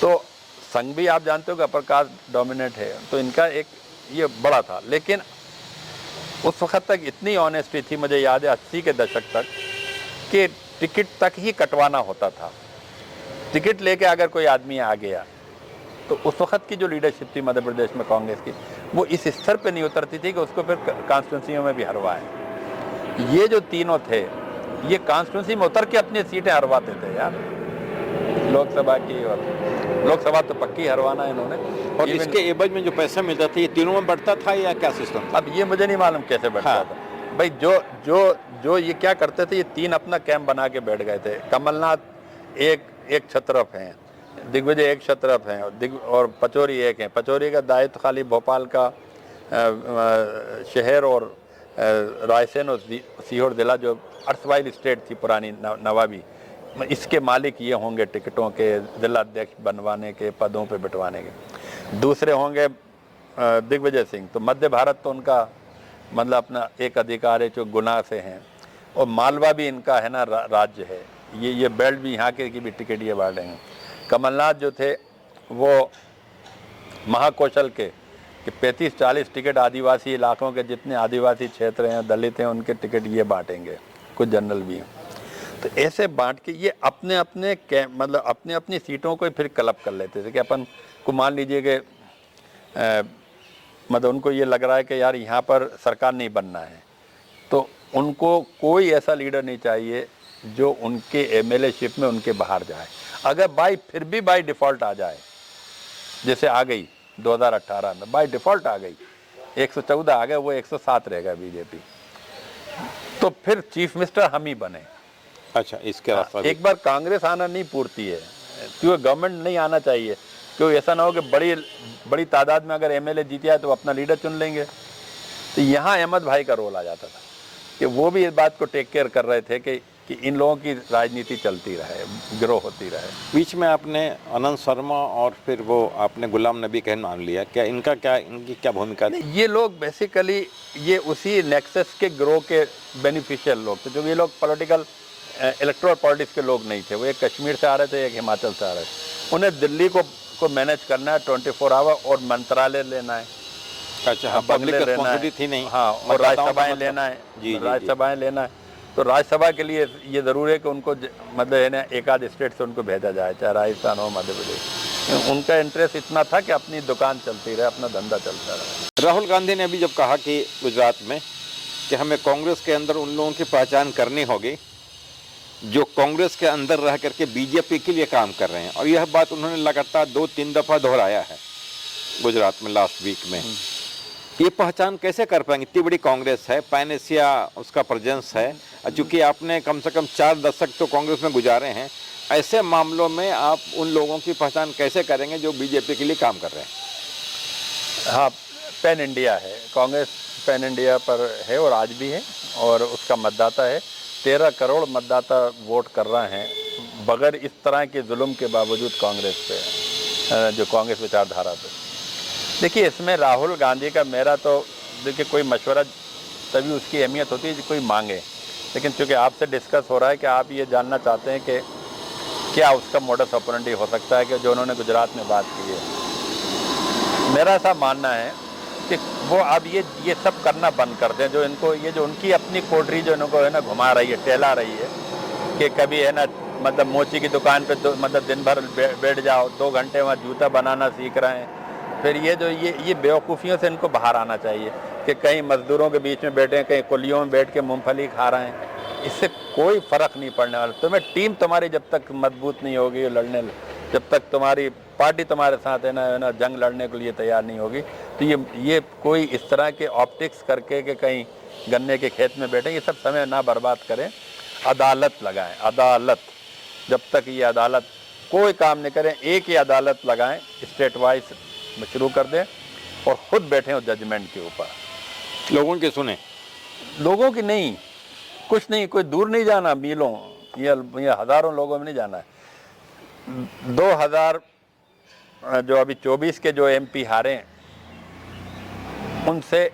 तो संघ भी आप जानते हो कि अपर कास्ट डोमिनेट है, तो इनका एक ये बड़ा था। लेकिन उस वक्त तक इतनी ऑनेस्टी थी, मुझे याद है 80 के दशक तक, कि टिकट तक ही कटवाना होता था। टिकट लेके अगर कोई आदमी आ गया तो उस वक्त की जो लीडरशिप थी मध्य प्रदेश में कांग्रेस की, वो इस स्तर पे नहीं उतरती थी कि उसको फिर कॉन्स्टिट्यूंसियों में भी हरवाए। ये जो तीनों थे, ये कॉन्स्टिट्यूंसी में उतर के अपनी सीटें हरवाते थे यार, लोकसभा की, और लोकसभा तो पक्की हरवाना है इन्होंने। और इसके एवज में जो पैसा मिलता था, ये तीनों में बढ़ता था या क्या सिस्टम था? अब ये मुझे नहीं मालूम कैसे बढ़ता था भाई। जो ये क्या करते थे, ये तीन अपना कैंप बना के बैठ गए थे। कमलनाथ एक छतरफ हैं, दिग्विजय एक छतरफ हैं, और पचौरी एक हैं। पचौरी का दायित्व खाली भोपाल का शहर और रायसेन और सीहोर जिला, जो अर्सवाइल स्टेट थी पुरानी नवाबी, इसके मालिक ये होंगे, टिकटों के, जिलाध्यक्ष बनवाने के, पदों पे बिठवाने के। दूसरे होंगे दिग्विजय सिंह, तो मध्य भारत तो उनका मतलब अपना एक अधिकार है जो गुना से हैं, और मालवा भी इनका है ना, राज्य है। ये बेल्ट भी यहाँ के की भी टिकट ये बांटेंगे। कमलनाथ जो थे वो महाकौशल के कि 35-40 टिकट आदिवासी इलाकों के, जितने आदिवासी क्षेत्र हैं, दलित हैं, उनके टिकट ये बांटेंगे, कुछ जनरल भी हैं। तो ऐसे बांट के ये अपने अपनी सीटों को फिर क्लब कर लेते थे कि अपन को मान लीजिए कि मतलब उनको ये लग रहा है कि यार यहाँ पर सरकार नहीं बनना है, तो उनको कोई ऐसा लीडर नहीं चाहिए जो उनके एमएलएशिप में उनके बाहर जाए। अगर फिर भी बाय डिफ़ॉल्ट आ जाए, जैसे आ गई 2018 में बाय डिफ़ॉल्ट आ गई, 114 आ गए, वो 107 रहेगा बीजेपी, तो फिर चीफ मिनिस्टर हम ही बने। अच्छा, इसके रास्ता एक बार कांग्रेस आना नहीं पूर्ति है, क्योंकि गवर्नमेंट नहीं आना चाहिए, क्योंकि ऐसा ना हो कि बड़ी तादाद में अगर एमएलए जीत जाए तो अपना लीडर चुन लेंगे। तो यहाँ अहमद भाई का रोल आ जाता था कि वो भी इस बात को टेक केयर कर रहे थे कि इन लोगों की राजनीति चलती रहे, गिरोह होती रहे। बीच में आपने अनंत शर्मा और फिर वो आपने गुलाम नबी का मान लिया, क्या इनकी क्या भूमिका थी? ये लोग बेसिकली ये उसी नेक्सस के गिरोह के बेनिफिशियल लोग थे, जो ये लोग पॉलिटिकल इलेक्टोरल पॉलिटिक्स के लोग नहीं थे। वो एक कश्मीर से आ रहे थे, एक हिमाचल से आ रहे थे। उन्हें दिल्ली को मैनेज करना है 24 आवर, और मंत्रालय लेना है। अच्छा, हाँ, बंगले लेना है, थी नहीं, हाँ, और राज्यसभाएं लेना है, राज्यसभाएं लेना है। तो राज्यसभा के लिए ये ज़रूरी है कि उनको मतलब है ना, एक आध स्टेट से उनको भेजा जाए, चाहे राजस्थान हो, मध्य प्रदेश। उनका इंटरेस्ट इतना था कि अपनी दुकान चलती रहे, अपना धंधा चलता रहे। राहुल गांधी ने अभी जब कहा कि गुजरात में कि हमें कांग्रेस के अंदर उन लोगों की पहचान करनी होगी जो कांग्रेस के अंदर रह करके बीजेपी के लिए काम कर रहे हैं, और यह बात उन्होंने लगातार 2-3 दफ़ा दोहराया है गुजरात में लास्ट वीक में। ये पहचान कैसे कर पाएंगे? इतनी बड़ी कांग्रेस है, पैन एशिया उसका प्रेजेंस है, चूँकि आपने कम से कम 4 दशक तो कांग्रेस में गुजारे हैं, ऐसे मामलों में आप उन लोगों की पहचान कैसे करेंगे जो बीजेपी के लिए काम कर रहे हैं? हाँ, पैन इंडिया है, कांग्रेस पैन इंडिया पर है और आज भी है, और उसका मतदाता है। 13 करोड़ मतदाता वोट कर रहे हैं बगैर इस तरह के जुल्म के बावजूद कांग्रेस पे, जो कांग्रेस विचारधारा पे। देखिए, इसमें राहुल गांधी का मेरा तो देखिए कोई मशवरा तभी उसकी अहमियत होती है जो कोई मांगे, लेकिन चूँकि आपसे डिस्कस हो रहा है कि आप ये जानना चाहते हैं कि क्या उसका मोडस ऑपरेंडी हो सकता है कि जो उन्होंने गुजरात में बात की है। मेरा ऐसा मानना है कि वो अब ये सब करना बंद कर दें, जो इनको ये जो उनकी अपनी कोठरी जो इनको है ना घुमा रही है, टहला रही है, कि कभी है ना मतलब मोची की दुकान पे मतलब दिन भर बैठ जाओ, 2 घंटे वहाँ जूता बनाना सीख रहे हैं। फिर ये बेवकूफ़ियों से इनको बाहर आना चाहिए कि कहीं मजदूरों के बीच में बैठे हैं, कहीं कुलियों में बैठ के मूंगफली खा रहे हैं, इससे कोई फ़र्क नहीं पड़ने वाला। टीम तुम्हारी जब तक मजबूत नहीं होगी लड़ने, जब तक तुम्हारी पार्टी तुम्हारे साथ है ना जंग लड़ने के लिए तैयार नहीं होगी, तो ये कोई इस तरह के ऑप्टिक्स करके कि कहीं गन्ने के खेत में बैठे, ये सब समय ना बर्बाद करें। अदालत लगाएं, अदालत, जब तक ये अदालत कोई काम नहीं करें, एक ही अदालत लगाएं, स्टेट वाइज शुरू कर दें और खुद बैठें उस जजमेंट के ऊपर। लोगों की सुने, लोगों की नहीं, कुछ नहीं, कोई दूर नहीं जाना, मीलों ये हज़ारों लोगों में नहीं जाना है। 2000 जो अभी 24 के जो MP हारे हैं, उनसे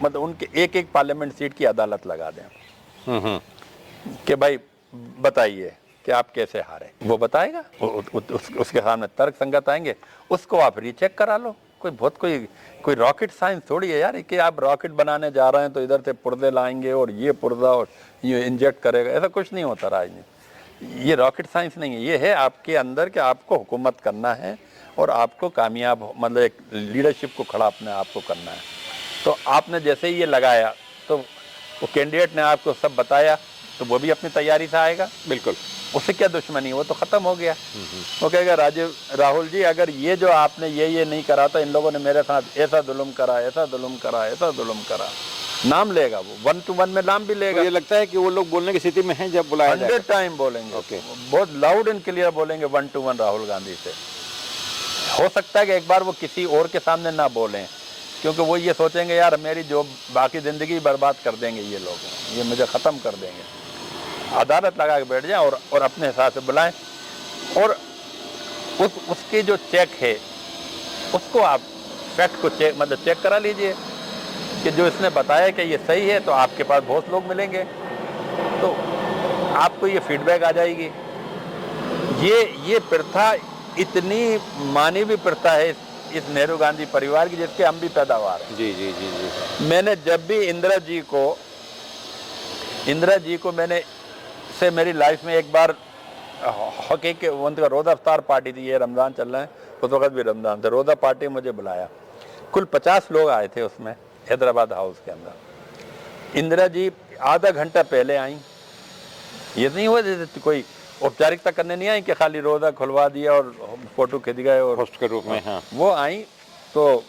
मतलब उनके एक एक पार्लियामेंट सीट की अदालत लगा दें कि भाई बताइए कि आप कैसे हारे। वो बताएगा, उसके सामने तर्क संगत आएंगे, उसको आप रीचेक करा लो। कोई रॉकेट साइंस थोड़ी है यार कि आप रॉकेट बनाने जा रहे हैं तो इधर से पुर्जे लाएंगे और ये पुर्जा और ये इंजेक्ट करेगा, ऐसा कुछ नहीं होता राजनीति। ये रॉकेट साइंस नहीं है, ये है आपके अंदर कि आपको हुकूमत करना है और आपको कामयाब मतलब एक लीडरशिप को खड़ा अपने आप को करना है। तो आपने जैसे ही ये लगाया तो वो कैंडिडेट ने आपको सब बताया तो वो भी अपनी तैयारी से आएगा, बिल्कुल, उससे क्या दुश्मनी, वो तो ख़त्म हो गया। वो कहेगा राहुल जी अगर ये जो आपने ये नहीं करा तो इन लोगों ने मेरे साथ ऐसा जुल्म करा, ऐसा जुल्म करा, ऐसा जुल्म करा, नाम लेगा वो 1 to 1 में नाम भी लेगा। तो ये लगता है कि वो लोग बोलने की स्थिति में हैं जब बुलाया जाएगा? 100 टाइम बोलेंगे, ओके, बहुत लाउड एंड क्लियर बोलेंगे 1 to 1 राहुल गांधी से। हो सकता है कि एक बार वो किसी और के सामने ना बोलें, क्योंकि वो ये सोचेंगे यार मेरी जो बाकी ज़िंदगी बर्बाद कर देंगे ये लोग, ये मुझे ख़त्म कर देंगे। अदालत लगा के बैठ जाएं और अपने हिसाब से बुलाएं और उसके जो चेक है उसको आप फैक्ट को चेक करा लीजिए कि जो इसने बताया कि ये सही है, तो आपके पास बहुत लोग मिलेंगे तो आपको ये फीडबैक आ जाएगी। ये प्रथा इतनी मानवीय प्रथा है इस नेहरू गांधी परिवार की, जिसके हम भी पैदावार हैं। जी जी जी जी। मैंने जब भी इंदिरा जी को मैंने से मेरी लाइफ में एक बार हॉकी के उनका रोज़ा अफ्तार पार्टी थी, ये रमज़ान चल रहा है, उस वक्त भी रमज़ान थे, रोज़ा पार्टी मुझे बुलाया, कुल 50 लोग आए थे उसमें हैदराबाद हाउस के अंदर। इंदिरा जी आधा घंटा पहले आई, ये नहीं हुआ जैसे कोई औपचारिकता करने नहीं आई कि खाली रोज़ा खुलवा दिया और फोटो खिंच गए और होस्ट के रूप में। हाँ, वो आई तो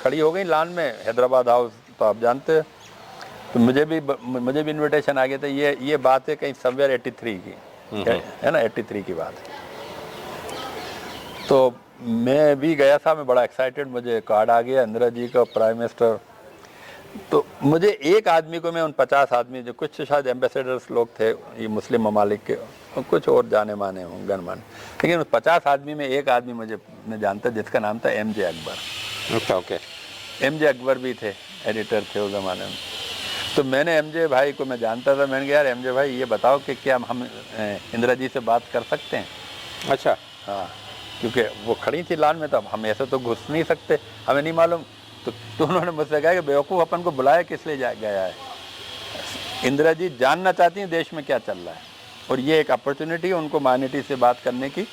खड़ी हो गई लान में, हैदराबाद हाउस तो आप जानते हैं। तो मुझे भी इनविटेशन आ गया था। ये बात है कहीं समवेयर 83 की है ना, 83 की बात है। तो मैं भी गया था, मैं बड़ा एक्साइटेड, मुझे कार्ड आ गया इंदिरा जी का, प्राइम मिनिस्टर। तो मुझे एक आदमी को, मैं उन 50 आदमी जो कुछ शायद एम्बेसडर्स लोग थे ये मुस्लिम ममालिक के और कुछ और जाने माने हों गणमान्य, लेकिन उस 50 आदमी में एक आदमी मैं जानता जिसका नाम था MJ अकबर। अच्छा, ओके। MJ अकबर भी थे, एडिटर थे उस ज़माने में। तो मैंने MJ भाई को मैं जानता था, मैंने कहा यार MJ भाई ये बताओ कि क्या हम इंदिरा जी से बात कर सकते हैं? अच्छा, हाँ, क्योंकि वो खड़ी थी लान में, तो हम ऐसे तो घुस नहीं सकते, हमें नहीं मालूम। तो उन्होंने मुझसे कहा कि बेवकूफ़ अपन को बुलाया किस लिए गया है, इंदिरा जी जानना चाहती हैं देश में क्या चल रहा है और ये एक अपॉर्चुनिटी है उनको माइनॉरिटी से बात करने की।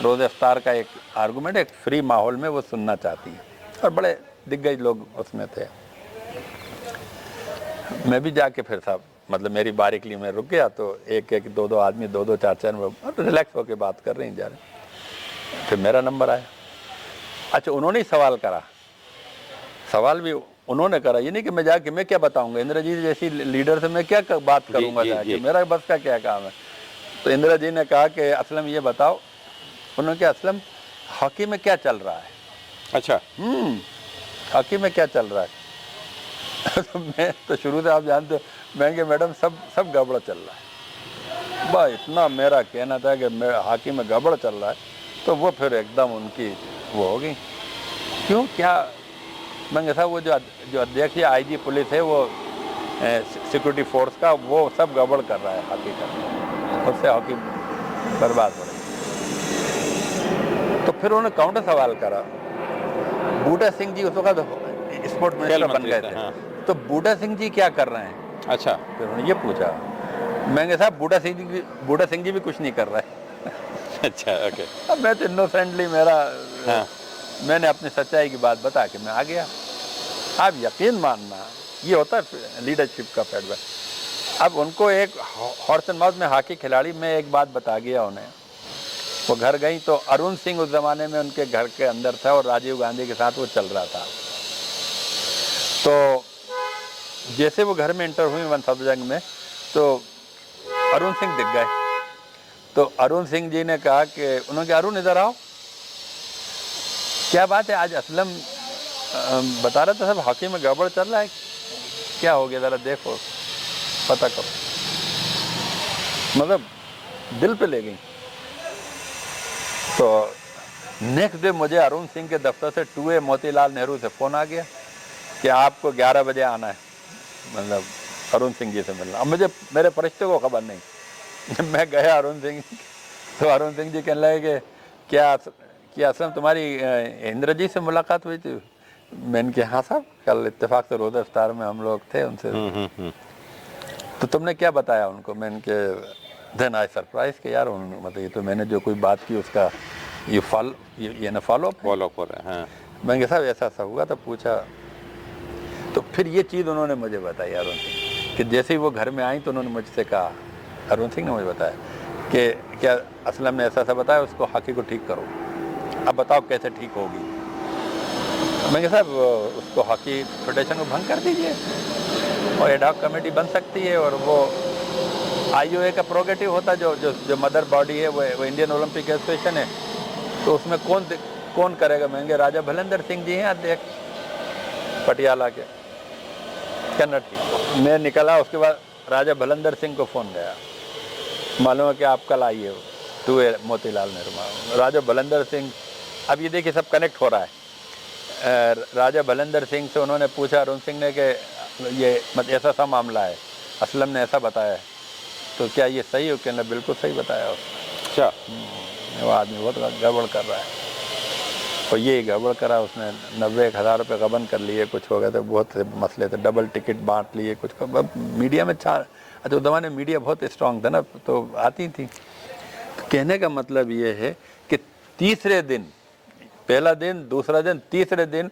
रोज़ा अफ्तार का एक आर्गूमेंट एक फ्री माहौल में वो सुनना चाहती हैं और बड़े दिग्गज लोग उसमें थे। मैं भी जाके फिर साहब मतलब मेरी बारी के लिए मैं रुक गया, तो एक दो आदमी 2 4 रिलैक्स होकर बात कर रहे हैं जा रहे। फिर मेरा नंबर आया। अच्छा, उन्होंने ही सवाल करा, सवाल भी उन्होंने करा, ये नहीं कि मैं जाके मैं क्या बताऊंगा, इंदिरा जी जैसी लीडर से मैं क्या बात करूंगा जाके, मेरा बस का क्या काम है। तो इंदिरा जी ने कहा कि असलम ये बताओ, उन्होंने कहा असलम हॉकी में क्या चल रहा है? अच्छा, हॉकी में क्या चल रहा है? तो मैं तो शुरू से आप जानते हो, मैं कि मैडम सब गड़बड़ चल रहा है। बस इतना मेरा कहना था कि मैं हॉकी में गड़बड़ चल रहा है, तो वो फिर एकदम उनकी वो हो गई, क्यों क्या? मैं साहब वो जो अध्यक्ष या IG पुलिस है वो सिक्योरिटी फोर्स का, वो सब गड़बड़ कर रहा है हॉकी का, उससे हॉकी बर्बाद हो रही। तो फिर उन्होंने काउंटर सवाल करा, बूटा सिंह जी उस वक्त स्पोर्ट मिनिस्टर बन गए थे। हाँ। तो बूटा सिंह जी क्या कर रहे हैं? अच्छा, फिर उन्होंने ये पूछा। मैंने साहब बूटा सिंह जी भी कुछ नहीं कर रहा है। अच्छा, ओके। अब मैं तो इनोसेंटली हाँ। मैंने अपनी सच्चाई की बात बता के मैं आ गया। आप यकीन मानना, ये होता है लीडरशिप का फीडबैक। अब उनको एक हॉर्स एंड माउथ में हॉकी खिलाड़ी, मैं एक बात बता गया उन्हें। वो घर गई तो अरुण सिंह उस ज़माने में उनके घर के अंदर था और राजीव गांधी के साथ वो चल रहा था। तो जैसे वो घर में इंटर हुई 1 सब्जंग में, तो अरुण सिंह दिख गए। तो अरुण सिंह जी ने कहा कि उन्होंने कहा अरुण इधर आओ, क्या बात है, आज असलम बता रहा था सब हॉकी में गड़बड़ चल रहा है, क्या हो गया, ज़रा देखो पता करो। मतलब दिल पे ले गई। तो नेक्स्ट डे मुझे अरुण सिंह के दफ्तर से 2A मोतीलाल नेहरू से फ़ोन आ गया कि आपको 11 बजे आना है, मतलब अरुण सिंह जी से मिलना। अब मुझे मेरे फरिश्ते को खबर नहीं। जब मैं गया अरुण सिंह, तो अरुण सिंह जी कहने लगे कि क्या असलम तुम्हारी इंद्र जी से मुलाकात हुई थी? मैंने कहा हाँ साहब, कल इत्तेफाक से रोज़ा इफ्तार में हम लोग थे उनसे। तो तुमने क्या बताया उनको? मैंने के देन आई सरप्राइज कि यार मतलब ये तो मैंने जो कोई बात की उसका ये फॉलो अप हो रहा है। हाँ। मैंने कहा साहब ऐसा ऐसा हुआ, तो पूछा। तो फिर ये चीज़ उन्होंने मुझे बताई अरुण सिंह कि जैसे ही वो घर में आई तो उन्होंने मुझसे कहा, अरुण सिंह ने मुझे बताया कि क्या असलम ने ऐसा ऐसा बताया, उसको हॉकी को ठीक करो, अब बताओ कैसे ठीक होगी। मैंने कहा साहब उसको हॉकी फेडरेशन को भंग कर दीजिए और एडॉक कमेटी बन सकती है, और वो IOA का प्रोगेटिव होता जो जो जो मदर बॉडी है वो इंडियन ओलंपिक एसोसिएशन है, तो उसमें कौन करेगा? मैंने राजा भलेंद्र सिंह जी हैं अध्यक्ष पटियाला के। कहना ठीक। मैं निकला, उसके बाद राजा भलेंद्र सिंह को फ़ोन गया, मालूम है कि आप कल आइए 2A मोतीलाल नेहरू। राजा भलेंद्र सिंह, अब ये देखिए सब कनेक्ट हो रहा है। राजा भलेंद्र सिंह से उन्होंने पूछा अरुण सिंह ने कि ये ऐसा सा मामला है, असलम ने ऐसा बताया, तो क्या ये सही हो? कहना बिल्कुल सही बताया उसने। अच्छा, वो आदमी बहुत गड़बड़ कर रहा है, और ये गड़बड़ करा उसने। 90,000 रुपये गबन कर लिए, कुछ हो गए थे, बहुत से मसले थे, डबल टिकट बांट लिए, कुछ मीडिया में अच्छा उस ज़माने मीडिया बहुत स्ट्रांग था ना, तो आती थी। तो कहने का मतलब ये है कि तीसरे दिन, पहला दिन, दूसरा दिन, तीसरे दिन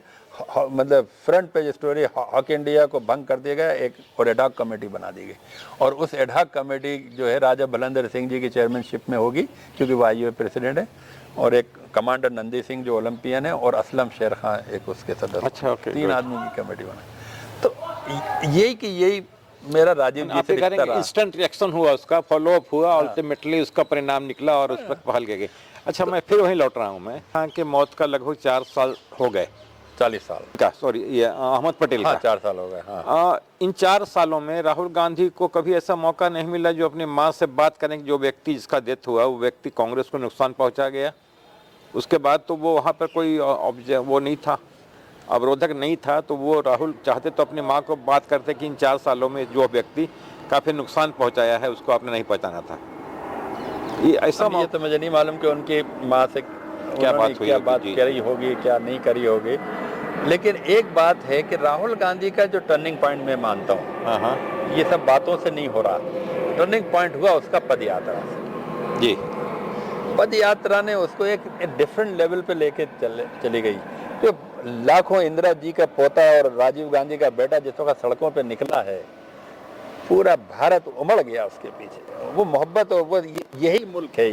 मतलब front page story hockey India को भंग कर दिया गया एक, और एडॉक कमेटी बना दी गई। और उस एडॉक कमेटी जो है राजा भलेंद्र सिंह जी की चेयरमैनशिप में होगी, क्योंकि वो IOA प्रेसिडेंट है, और एक कमांडर नंदी सिंह जो ओलंपियन है, और असलम शेर खान एक उसके सदस्य। अच्छा, ओके, 3 आदमी की कमेटी बना। तो यही मेरा राजीव जी से रिश्ता रहा। इंस्टेंट रिएक्शन हुआ, उसका फॉलो अप हुआ, अल्टीमेटली उसका परिणाम निकला और उस पर पहल गई। अच्छा, मैं फिर वहीं लौट रहा हूँ। मैं खान के मौत का लगभग 4 साल हो गए, 40 साल का, सॉरी, ये अहमद पटेल हाँ, का 4 साल हो गए। हाँ। इन 4 सालों में राहुल गांधी को कभी ऐसा मौका नहीं मिला जो अपनी माँ से बात करें कि जो व्यक्ति जिसका डेथ हुआ वो व्यक्ति कांग्रेस को नुकसान पहुंचा गया? उसके बाद तो वो वहाँ पर कोई वो नहीं था, अवरोधक नहीं था, तो वो राहुल चाहते तो अपनी माँ को बात करते कि इन 4 सालों में जो व्यक्ति काफ़ी नुकसान पहुंचाया है उसको आपने नहीं पहचाना था। ये ऐसा ये तो मुझे नहीं मालूम कि उनकी माँ से क्या बात करी होगी, क्या नहीं करी होगी, लेकिन एक बात है कि राहुल गांधी का जो टर्निंग पॉइंट मैं मानता हूँ, ये सब बातों से नहीं हो रहा। टर्निंग पॉइंट हुआ उसका पद यात्रा से। जी, पद यात्रा ने उसको एक डिफरेंट लेवल पे लेके चली गई। जो लाखों इंदिरा जी का पोता और राजीव गांधी का बेटा जिस वक्त सड़कों पे निकला है, पूरा भारत उमड़ गया उसके पीछे। वो मोहब्बत, और वो यही मुल्क है,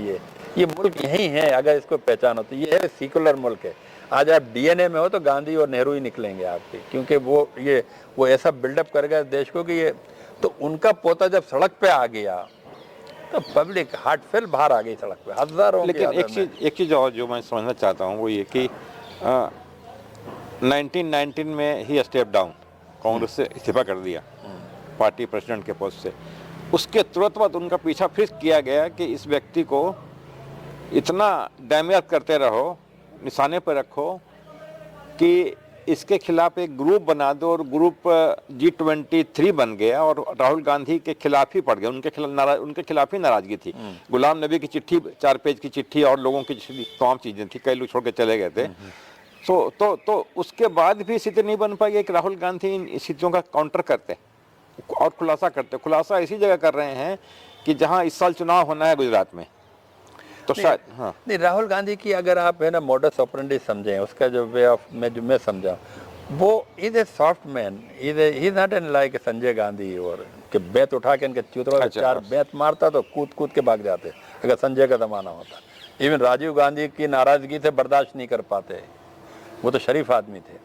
ये मुल्क यही है। अगर इसको पहचानो तो ये है सेकुलर मुल्क है। आज आप DNA में हो तो गांधी और नेहरू ही निकलेंगे आपके, क्योंकि वो ऐसा बिल्डअप कर गया देश को कि ये, तो उनका पोता जब सड़क पे आ गया तो पब्लिक हार्ट फेल बाहर आ गई सड़क पे, हजारों। लेकिन एक चीज़ और जो मैं समझना चाहता हूँ वो ये कि 1919 में ही स्टेप डाउन, कांग्रेस से इस्तीफा कर दिया पार्टी प्रेसिडेंट के पोस्ट से। उसके तुरंत बाद उनका पीछा फिर किया गया कि इस व्यक्ति को इतना डैमेज करते रहो, निशाने पर रखो कि इसके खिलाफ एक ग्रुप बना दो, और ग्रुप G23 बन गया और राहुल गांधी के खिलाफ ही पड़ गया। उनके खिलाफ ही नाराजगी थी। गुलाम नबी की चिट्ठी, 4 पेज की चिट्ठी, और लोगों की तमाम चीज़ें थी, कई लोग छोड़ के चले गए थे। तो उसके बाद भी स्थिति नहीं बन पाई कि राहुल गांधी इन स्थितियों का काउंटर करते और खुलासा करते। खुलासा इसी जगह कर रहे हैं कि जहां इस साल चुनाव होना है गुजरात में, तो शायद नहीं, राहुल गांधी की अगर आप है ना मॉडस ऑपरेंडी समझें, उसका जो वे ऑफ में जो मैं समझा, वो is a soft man, is not an like Sanjay Gandhi, और कि बेत उठा के इनके चूतरों में 4 बेत मारता तो कूद के भाग जाते अगर संजय का जमाना होता। इवन राजीव गांधी की नाराजगी से बर्दाश्त नहीं कर पाते, वो तो शरीफ आदमी थे,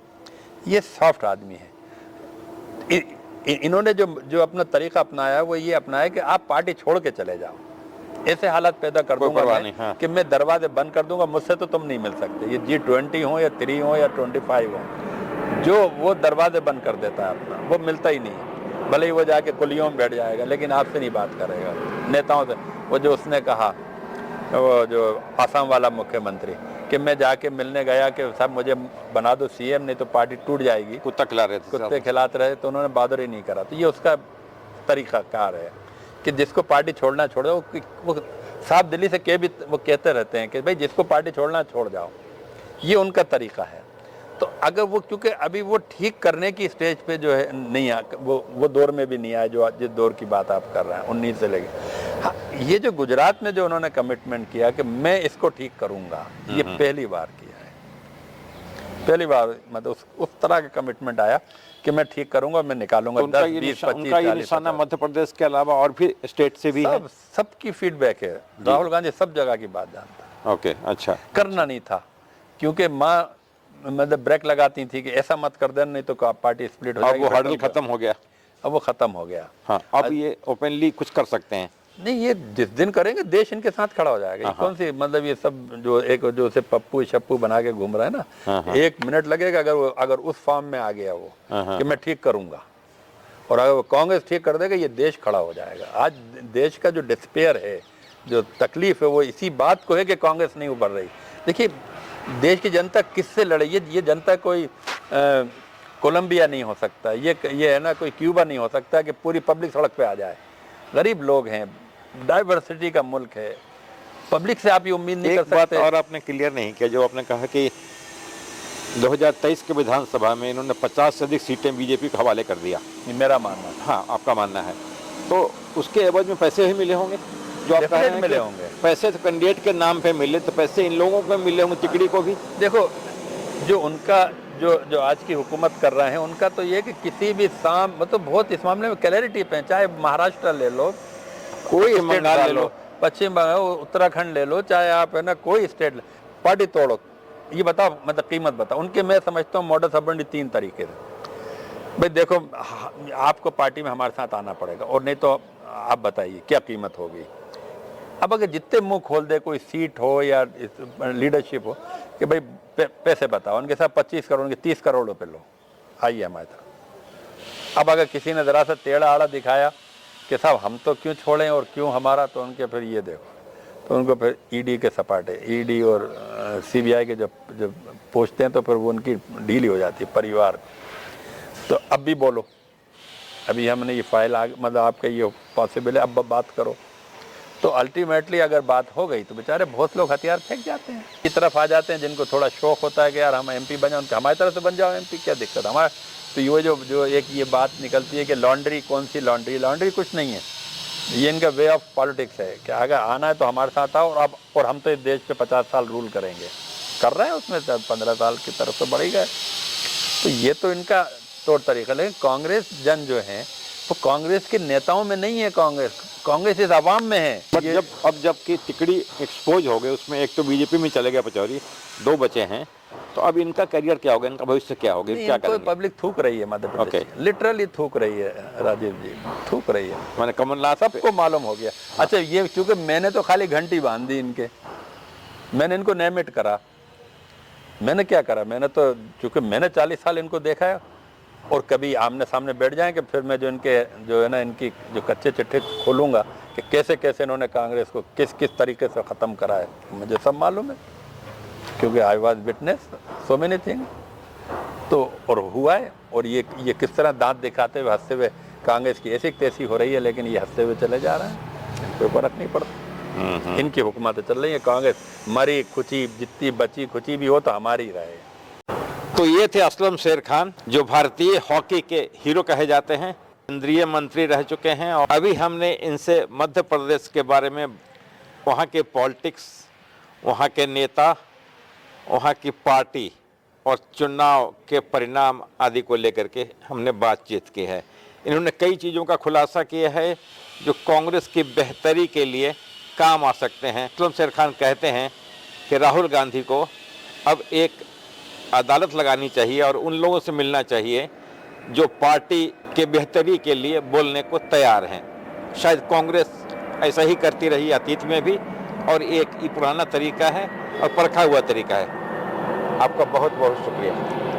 ये सॉफ्ट आदमी है। इन्होंने जो अपना तरीका अपनाया वो ये अपनाया कि आप पार्टी छोड़ के चले जाओ, ऐसे हालात पैदा कर कोई दूंगा परवाह मैं नहीं, हाँ। कि मैं दरवाजे बंद कर दूंगा, मुझसे तो तुम नहीं मिल सकते। ये G20 हो या 3 हो या 25 हो, जो वो दरवाजे बंद कर देता है अपना, वो मिलता ही नहीं। भले ही वो जाके कुलियों में बैठ जाएगा, लेकिन आपसे नहीं बात करेगा, नेताओं से। वो जो उसने कहा, वो जो आसाम वाला मुख्यमंत्री, कि मैं जाके मिलने गया कि साहब मुझे बना दो CM, नहीं तो पार्टी टूट जाएगी, कुत्ता खिला रहे थे कुत्ते साहब। खिलाते रहे, तो उन्होंने बहादुर ही नहीं करा। तो ये उसका तरीकाकार है कि जिसको पार्टी छोड़ना छोड़ दो। वो साफ दिली से भी वो कहते रहते हैं कि भाई जिसको पार्टी छोड़ना छोड़ जाओ, ये उनका तरीका है। तो अगर वो, क्योंकि अभी वो ठीक करने की स्टेज पे जो है नहीं आ, वो दौर में भी नहीं आया जो जिस दौर की बात आप कर रहे हैं 19 से लेके। हाँ, ये जो गुजरात में जो उन्होंने कमिटमेंट किया कि मैं इसको ठीक करूंगा, ये पहली बार किया है। पहली बार मतलब उस तरह का कमिटमेंट आया कि मैं ठीक करूंगा, मैं निकालूंगा। तो उनका 10, ये 20, 25, उनका ये 40, निशाना 50 मध्य प्रदेश के अलावा और भी स्टेट से भी है। सबकी फीडबैक है। राहुल गांधी सब जगह की बात जानता है। ओके, अच्छा। करना नहीं था, क्योंकि माँ मतलब ब्रेक लगाती थी कि ऐसा मत कर देना, नहीं तो पार्टी स्प्लिट हो अब जाएगी। वो हर्डल खत्म हो गया। अब वो खत्म हो गया। हाँ, अब ये ओपनली कुछ कर सकते हैं। नहीं, ये जिस दिन करेंगे देश इनके साथ खड़ा हो जाएगा। ये कौन सी मतलब ये सब जो एक जो उसे पप्पू शप्पू बना के घूम रहा है ना, 1 मिनट लगेगा अगर उस फॉर्म में आ गया वो कि मैं ठीक करूंगा, और अगर वो कांग्रेस ठीक कर देगा, ये देश खड़ा हो जाएगा। आज देश का जो डिस्पेयर है, जो तकलीफ है, वो इसी बात को है कि कांग्रेस नहीं उभर रही। देखिए, देश की जनता किससे लड़े? ये जनता कोई कोलंबिया नहीं हो सकता, ये है ना, कोई क्यूबा नहीं हो सकता कि पूरी पब्लिक सड़क पे आ जाए। गरीब लोग हैं, डाइवर्सिटी का मुल्क है, पब्लिक से आप ये उम्मीद नहीं कर सकते। एक बात और आपने क्लियर नहीं किया, जो आपने कहा कि 2023 के विधानसभा में इन्होंने 50 से अधिक सीटें बीजेपी के हवाले कर दिया। ये मेरा मानना है। हाँ, आपका मानना है। तो उसके एवज में पैसे ही मिले होंगे जो आप कह रहे हैं? मिले होंगे पैसे तो कैंडिडेट के नाम पे मिले, तो पैसे इन लोगों को मिले होंगे, तिकड़ी को भी। देखो, जो उनका जो आज की हुकूमत कर रहे हैं, उनका तो ये कि किसी भी मतलब बहुत इस मामले में क्लैरिटी पे, चाहे महाराष्ट्र ले लो, कोई स्टेट ले लो, पश्चिम बंगाल, उत्तराखंड ले लो, चाहे आप है ना कोई स्टेट, पार्टी तोड़ो, ये बताओ, मतलब कीमत बताओ उनके। मैं समझता हूँ मॉडस ऑपरेंडी 3 तरीके से। भाई देखो, आपको पार्टी में हमारे साथ आना पड़ेगा, और नहीं तो आप बताइए क्या कीमत होगी। अब अगर जितने मुंह खोल दे, कोई सीट हो या लीडरशिप हो, कि भाई पैसे बताओ, उनके साथ 25 करोड़ के 30 करोड़ रुपए लो, आइए हमारे तरफ। अब अगर किसी ने ज़रा सा टेढ़ा आड़ा दिखाया कि साहब हम तो क्यों छोड़ें और क्यों हमारा, तो उनके फिर ये देखो, तो उनको फिर ईडी के सपाटे, ईडी और CBI के जब पूछते हैं, तो फिर वो उनकी ढीली हो जाती है परिवार। तो अब भी बोलो, अभी हमने ये फाइल मतलब आपका ये पॉसिबल है, अब बात करो। तो अल्टीमेटली अगर बात हो गई, तो बेचारे बहुत लोग हथियार फेंक जाते हैं, की तरफ आ जाते हैं, जिनको थोड़ा शौक होता है कि यार हम MP बन जाओ, उनके हमारी तरफ से बन जाओ MP, क्या दिक्कत हमारा। तो ये जो एक ये बात निकलती है कि लॉन्ड्री, कौन सी लॉन्ड्री कुछ नहीं है, ये इनका वे ऑफ पॉलिटिक्स है कि अगर आना है तो हमारे साथ आओ, और हम तो इस देश पे 50 साल रूल करेंगे, कर रहे हैं, उसमें 15 साल की तरफ से बढ़ ही गए। तो ये तो इनका तौर तरीका। लेकिन कांग्रेस जन जो है, वो कांग्रेस के नेताओं में नहीं है, कांग्रेस इस आवाम में है। बट जबकि तिकड़ी एक्सपोज हो गए, उसमें एक तो बीजेपी में चले गया पचौरी, 2 बचे हैं, तो अब इनका करियर क्या होगा, इनका भविष्य क्या होगा, क्या करेंगे? पब्लिक थूक रही है मध्य प्रदेश, लिटरली थूक रही है राजीव जी, थूक रही है। मैंने कमलनाथ सबको मालूम हो गया। अच्छा, ये क्योंकि मैंने तो खाली घंटी बांध दी इनके, मैंने इनको नेमिट करा, मैंने क्या करा, मैंने तो चूंकि मैंने 40 साल इनको देखा है, और कभी आमने सामने बैठ जाएं कि फिर मैं जो है ना इनकी जो कच्चे चिट्ठे खोलूंगा कि कैसे कैसे इन्होंने कांग्रेस को किस तरीके से ख़त्म करा है, मुझे सब मालूम है, क्योंकि I was witness so many thing. तो और हुआ है, और ये किस तरह दांत दिखाते हुए, हंसते हुए, कांग्रेस की ऐसी तैसी हो रही है, लेकिन ये हंसते हुए चले जा रहे हैं, कोई फर्क नहीं पड़ता। इनकी हुकूमतें चल रही है, कांग्रेस मरी खुची, जितनी बची खुची भी हो तो हमारी रहे। तो ये थे असलम शेर खान, जो भारतीय हॉकी के हीरो कहे जाते हैं, केंद्रीय मंत्री रह चुके हैं। और अभी हमने इनसे मध्य प्रदेश के बारे में, वहाँ के पॉलिटिक्स, वहाँ के नेता, वहाँ की पार्टी और चुनाव के परिणाम आदि को लेकर के हमने बातचीत की है। इन्होंने कई चीज़ों का खुलासा किया है जो कांग्रेस की बेहतरी के लिए काम आ सकते हैं। असलम शेर खान कहते हैं कि राहुल गांधी को अब एक अदालत लगानी चाहिए और उन लोगों से मिलना चाहिए जो पार्टी के बेहतरी के लिए बोलने को तैयार हैं। शायद कांग्रेस ऐसा ही करती रही अतीत में भी, और ये पुराना तरीका है और परखा हुआ तरीका है। आपका बहुत बहुत शुक्रिया।